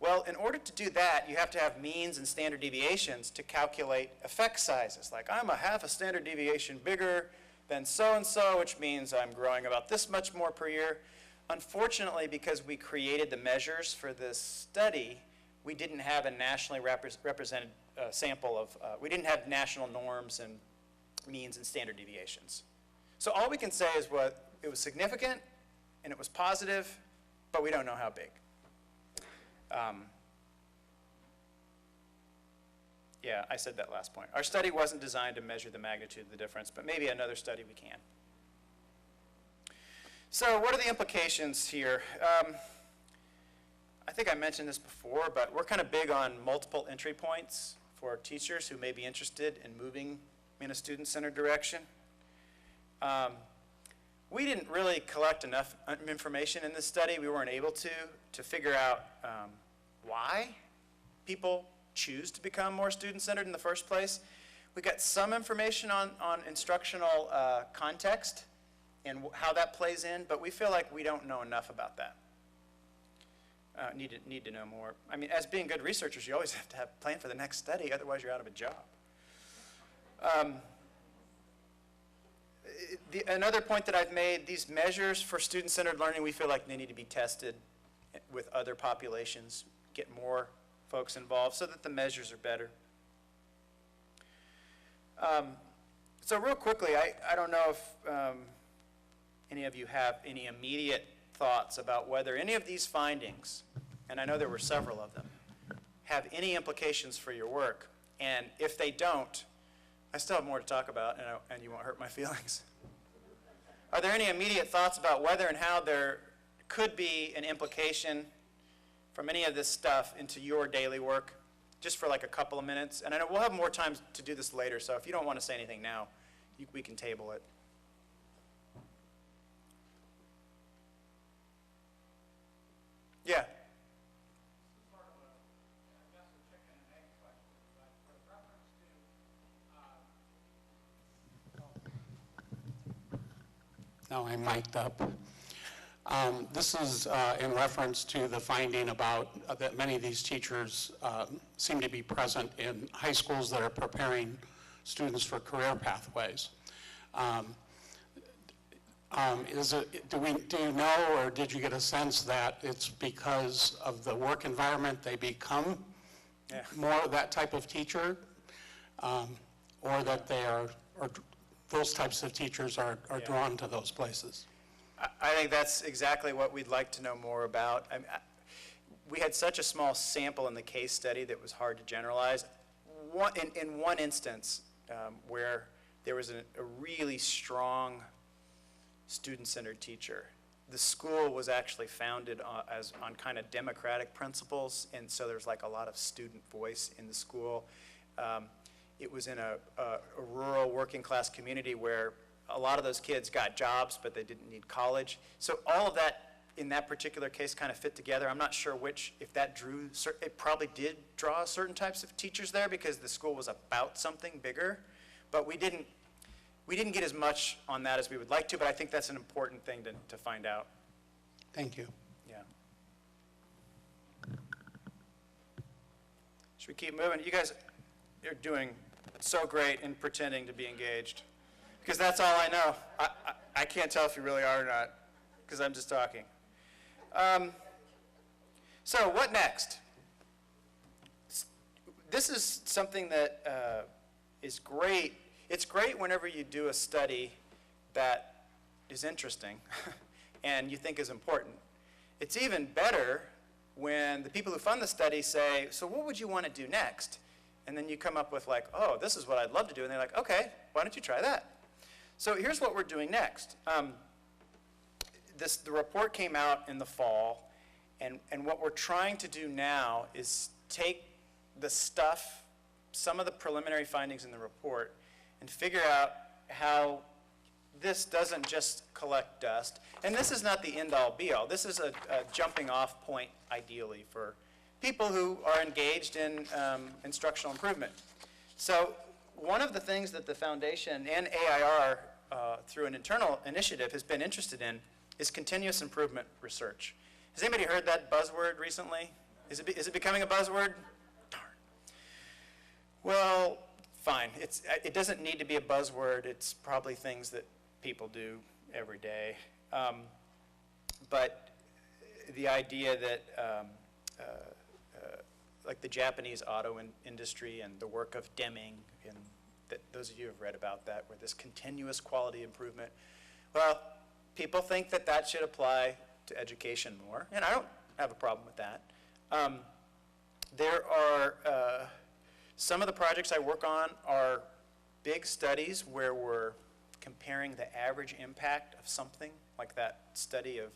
Well, in order to do that, you have to have means and standard deviations to calculate effect sizes. Like, I'm a half a standard deviation bigger than so-and-so, which means I'm growing about this much more per year. Unfortunately, because we created the measures for this study, we didn't have a nationally represented sample of, we didn't have national norms and means and standard deviations. So all we can say is it was significant and it was positive, but we don't know how big. Yeah, I said that last point. Our study wasn't designed to measure the magnitude of the difference, but maybe another study we can. So what are the implications here? I think I mentioned this before, but we're kind of big on multiple entry points for teachers who may be interested in moving in a student-centered direction. We didn't really collect enough information in this study. We weren't able to figure out why people choose to become more student-centered in the first place. We got some information on instructional context and how that plays in, but we feel like we don't know enough about that. Need to know more. I mean, as being good researchers, you always have to have plan for the next study, otherwise you're out of a job. Another point that I've made, these measures for student-centered learning, we feel like they need to be tested with other populations, get more folks involved so that the measures are better. So real quickly, I don't know if any of you have any immediate thoughts about whether any of these findings, and I know there were several of them, have any implications for your work. And if they don't, I still have more to talk about, and you won't hurt my feelings. Are there any immediate thoughts about whether and how there could be an implication from any of this stuff into your daily work, just for like a couple of minutes. And I know we'll have more time to do this later, so if you don't want to say anything now, we can table it. Yeah. Now I'm mic'd up. This is in reference to the finding about that many of these teachers seem to be present in high schools that are preparing students for career pathways. Do you know, or did you get a sense that it's because of the work environment they become more of that type of teacher, or that they are, or those types of teachers are drawn to those places? I think that's exactly what we'd like to know more about. We had such a small sample in the case study that was hard to generalize. In one instance, where there was a really strong student-centered teacher, the school was actually founded on kind of democratic principles, and so there's like a lot of student voice in the school. It was in a rural working class community where a lot of those kids got jobs, but they didn't need college. So all of that in that particular case kind of fit together. I'm not sure if that drew, it probably did draw certain types of teachers there because the school was about something bigger, but we didn't get as much on that as we would like to, but I think that's an important thing to find out. Thank you. Yeah. Should we keep moving? You guys are doing so great in pretending to be engaged, because that's all I know. I can't tell if you really are or not, because I'm just talking. So what next? This is something that is great. It's great whenever you do a study that is interesting and you think is important. It's even better when the people who fund the study say, so what would you want to do next? And then you come up with like, oh, this is what I'd love to do. And they're like, okay, why don't you try that? So here's what we're doing next. The report came out in the fall, and what we're trying to do now is take the stuff, some of the preliminary findings in the report, and figure out how this doesn't just collect dust. And this is not the end-all, be-all. This is a jumping-off point, ideally, for people who are engaged in instructional improvement. So one of the things that the foundation and AIR, through an internal initiative, has been interested in is continuous improvement research. Has anybody heard that buzzword recently? Is it becoming a buzzword? Darn. Well, fine. It doesn't need to be a buzzword. It's probably things that people do every day. But the idea that like the Japanese auto industry and the work of Deming, and that those of you who have read about that, where this continuous quality improvement, well, people think that that should apply to education more, and I don't have a problem with that. There are, some of the projects I work on are big studies where we're comparing the average impact of something, like that study of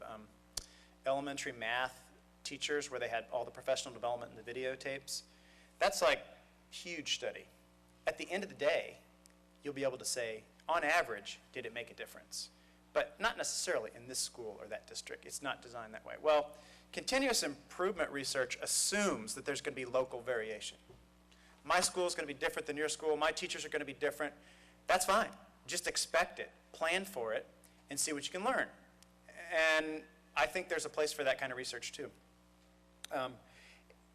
elementary math teachers where they had all the professional development in the videotapes. That's like huge study. At the end of the day, you'll be able to say, on average, did it make a difference? But not necessarily in this school or that district. It's not designed that way. Well, continuous improvement research assumes that there's going to be local variation. My school is going to be different than your school. My teachers are going to be different. That's fine. Just expect it, plan for it, and see what you can learn. And I think there's a place for that kind of research too.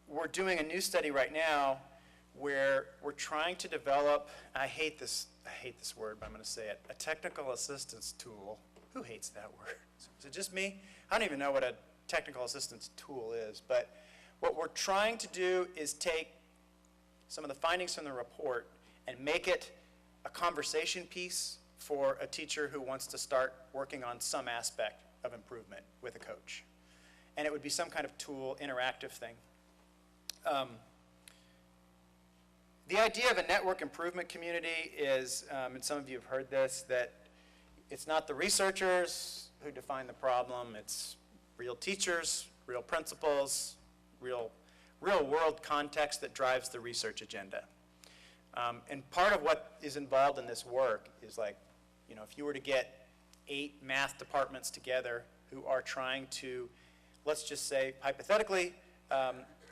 We're doing a new study right now where we're trying to develop, I hate this word, but I'm going to say it, a technical assistance tool. Who hates that word? Is it just me? I don't even know what a technical assistance tool is, but what we're trying to do is take some of the findings from the report and make it a conversation piece for a teacher who wants to start working on some aspect of improvement with a coach. And it would be some kind of tool, interactive thing. The idea of a network improvement community is, and some of you have heard this, that it's not the researchers who define the problem, it's real teachers, real principals, real world context that drives the research agenda. And part of what is involved in this work is like, you know, if you were to get 8 math departments together who are trying to, let's just say, hypothetically,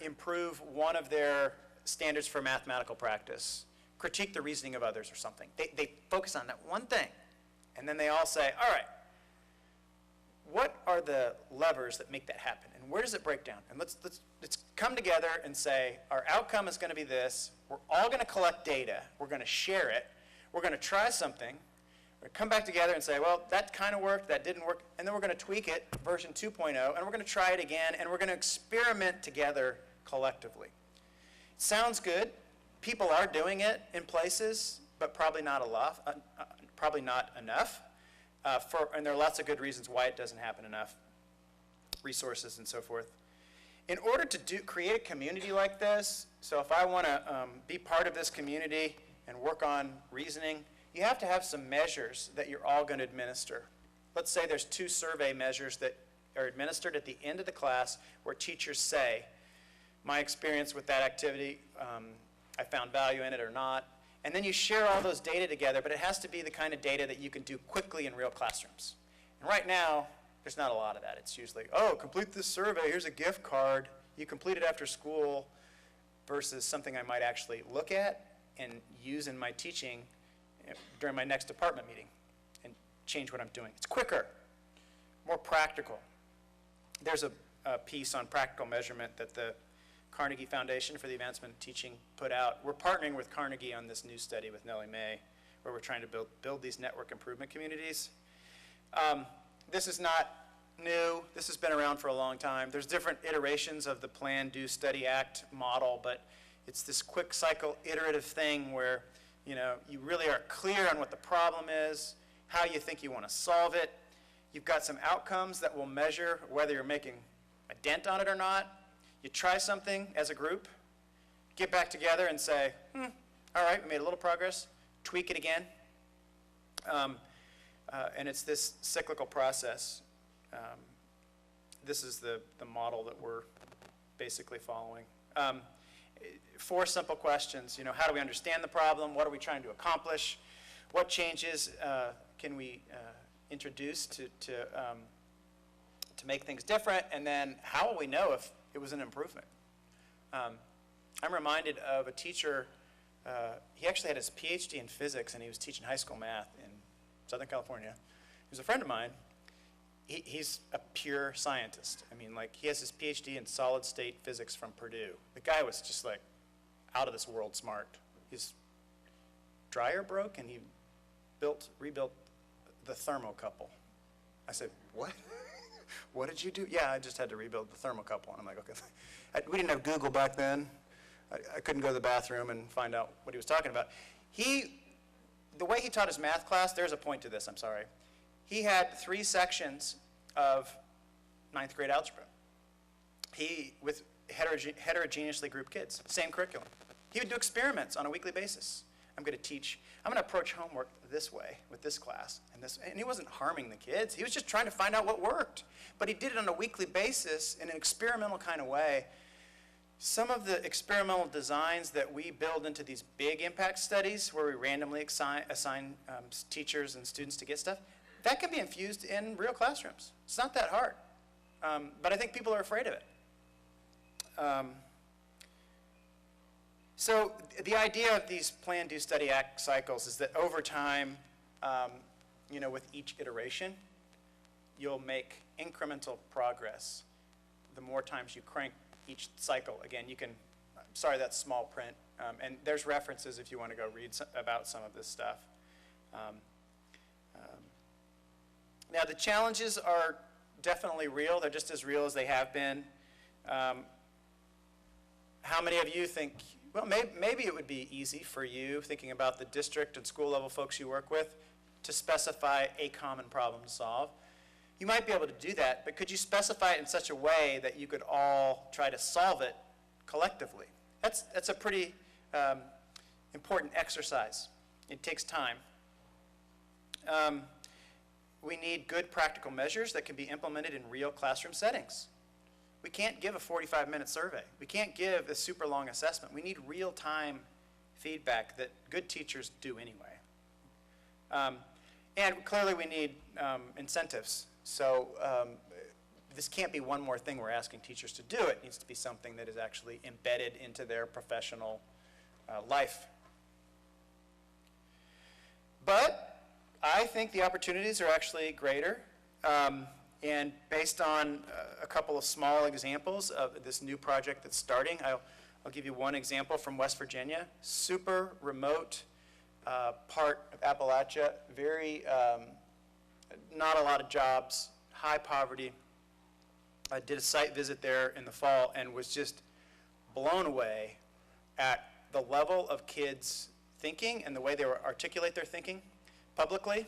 improve one of their standards for mathematical practice, critique the reasoning of others or something. They focus on that one thing, and then they all say, all right, what are the levers that make that happen, and where does it break down? And let's come together and say, our outcome is going to be this. We're all going to collect data. We're going to share it. We're going to try something. We're going to come back together and say, well, that kind of worked, that didn't work, and then we're going to tweak it, version 2.0, and we're going to try it again, and we're going to experiment together collectively. It sounds good. People are doing it in places, but probably not enough. And there are lots of good reasons why it doesn't happen enough, resources and so forth. In order to create a community like this, so if I want to be part of this community and work on reasoning, you have to have some measures that you're all going to administer. Let's say there's 2 survey measures that are administered at the end of the class where teachers say, my experience with that activity, I found value in it or not. And then you share all those data together, but it has to be the kind of data that you can do quickly in real classrooms. And right now, there's not a lot of that. It's usually, oh, complete this survey, here's a gift card, you complete it after school, versus something I might actually look at and use in my teaching during my next department meeting and change what I'm doing. It's quicker, more practical. There's a piece on practical measurement that the Carnegie Foundation for the Advancement of Teaching put out. We're partnering with Carnegie on this new study with Nellie May, where we're trying to build these network improvement communities. This is not new. This has been around for a long time. There's different iterations of the Plan, Do, Study, Act model, but it's this quick cycle iterative thing where, you know, you really are clear on what the problem is, how you think you want to solve it. You've got some outcomes that will measure whether you're making a dent on it or not. You try something as a group, get back together and say, all right, we made a little progress, tweak it again. And it's this cyclical process. This is the model that we're basically following. 4 simple questions. You know, how do we understand the problem? What are we trying to accomplish? What changes can we introduce to make things different? And then how will we know if it was an improvement? I'm reminded of a teacher. He actually had his Ph.D. in physics, and he was teaching high school math in Southern California. He was a friend of mine. He's a pure scientist. I mean, like, he has his Ph.D. in solid state physics from Purdue. The guy was just like out of this world smart. His dryer broke, and he rebuilt the thermocouple. I said, what? What did you do? Yeah, I just had to rebuild the thermocouple. And I'm like, okay. We didn't have Google back then. I couldn't go to the bathroom and find out what he was talking about. The way he taught his math class, there's a point to this, I'm sorry. He had 3 sections of 9th grade algebra. With heterogeneously grouped kids, same curriculum. He would do experiments on a weekly basis. I'm going to approach homework this way with this class and he wasn't harming the kids. He was just trying to find out what worked. But he did it on a weekly basis in an experimental kind of way. Some of the experimental designs that we build into these big impact studies where we randomly assign teachers and students to get stuff, that can be infused in real classrooms. It's not that hard. But I think people are afraid of it. So the idea of these Plan, Do, Study, Act cycles is that over time, you know, with each iteration, you'll make incremental progress. The more times you crank each cycle, again, you can, sorry, that's small print, and there's references if you want to go read about some of this stuff. Now, the challenges are definitely real. They're just as real as they have been. How many of you think, well, maybe it would be easy for you, thinking about the district and school level folks you work with, to specify a common problem to solve? You might be able to do that, but could you specify it in such a way that you could all try to solve it collectively? That's a pretty important exercise. It takes time. We need good practical measures that can be implemented in real classroom settings. We can't give a 45-minute survey. We can't give a super long assessment. We need real-time feedback that good teachers do anyway. And clearly we need incentives. So this can't be one more thing we're asking teachers to do. It needs to be something that is actually embedded into their professional life. But I think the opportunities are actually greater. And based on a couple of small examples of this new project that's starting, I'll give you one example from West Virginia. Super remote part of Appalachia, very, not a lot of jobs, high poverty. I did a site visit there in the fall and was just blown away at the level of kids' thinking and the way they articulate their thinking publicly.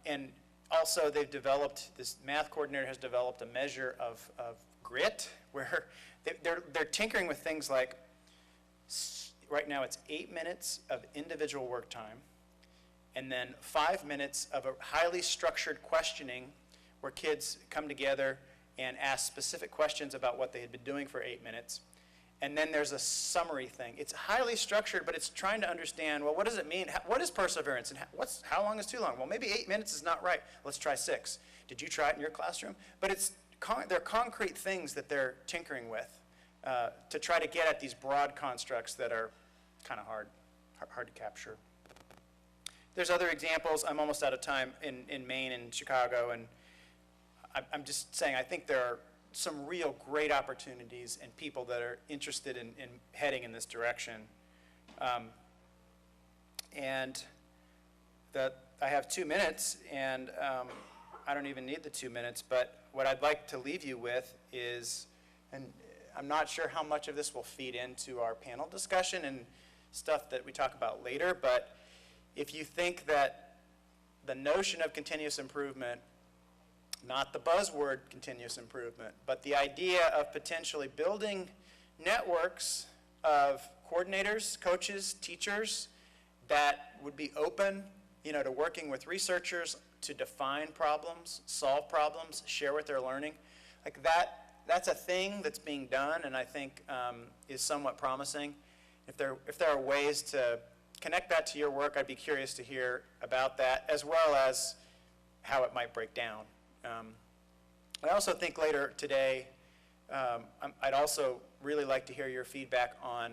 And also they've developed, this math coordinator has developed a measure of grit where they're tinkering with things like, right now it's 8 minutes of individual work time and then 5 minutes of a highly structured questioning where kids come together and ask specific questions about what they had been doing for 8 minutes. And then there's a summary thing. It's highly structured, but it's trying to understand, well, what does it mean? What is perseverance? And how long is too long? Well, maybe 8 minutes is not right. Let's try 6. Did you try it in your classroom? But they're concrete things that they're tinkering with to try to get at these broad constructs that are kind of hard to capture. There's other examples. I'm almost out of time in Maine and Chicago, and I'm just saying I think there are some real great opportunities and people that are interested in heading in this direction. And that I have 2 minutes, and I don't even need the 2 minutes, but what I'd like to leave you with is, and I'm not sure how much of this will feed into our panel discussion and stuff that we talk about later, but if you think that the notion of continuous improvement, not the buzzword continuous improvement, but the idea of potentially building networks of coordinators, coaches, teachers that would be open, to working with researchers to define problems, solve problems, share what they're learning. Like that's a thing that's being done and I think is somewhat promising. If there are ways to connect that to your work, I'd be curious to hear about that, as well as how it might break down. I also think later today, I'd also really like to hear your feedback on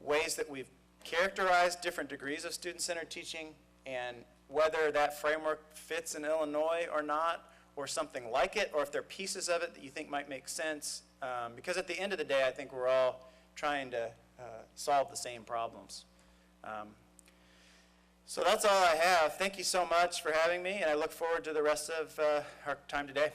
ways that we've characterized different degrees of student-centered teaching and whether that framework fits in Illinois or not, or something like it, or if there are pieces of it that you think might make sense. Because at the end of the day, I think we're all trying to solve the same problems. So that's all I have. Thank you so much for having me, and I look forward to the rest of our time today.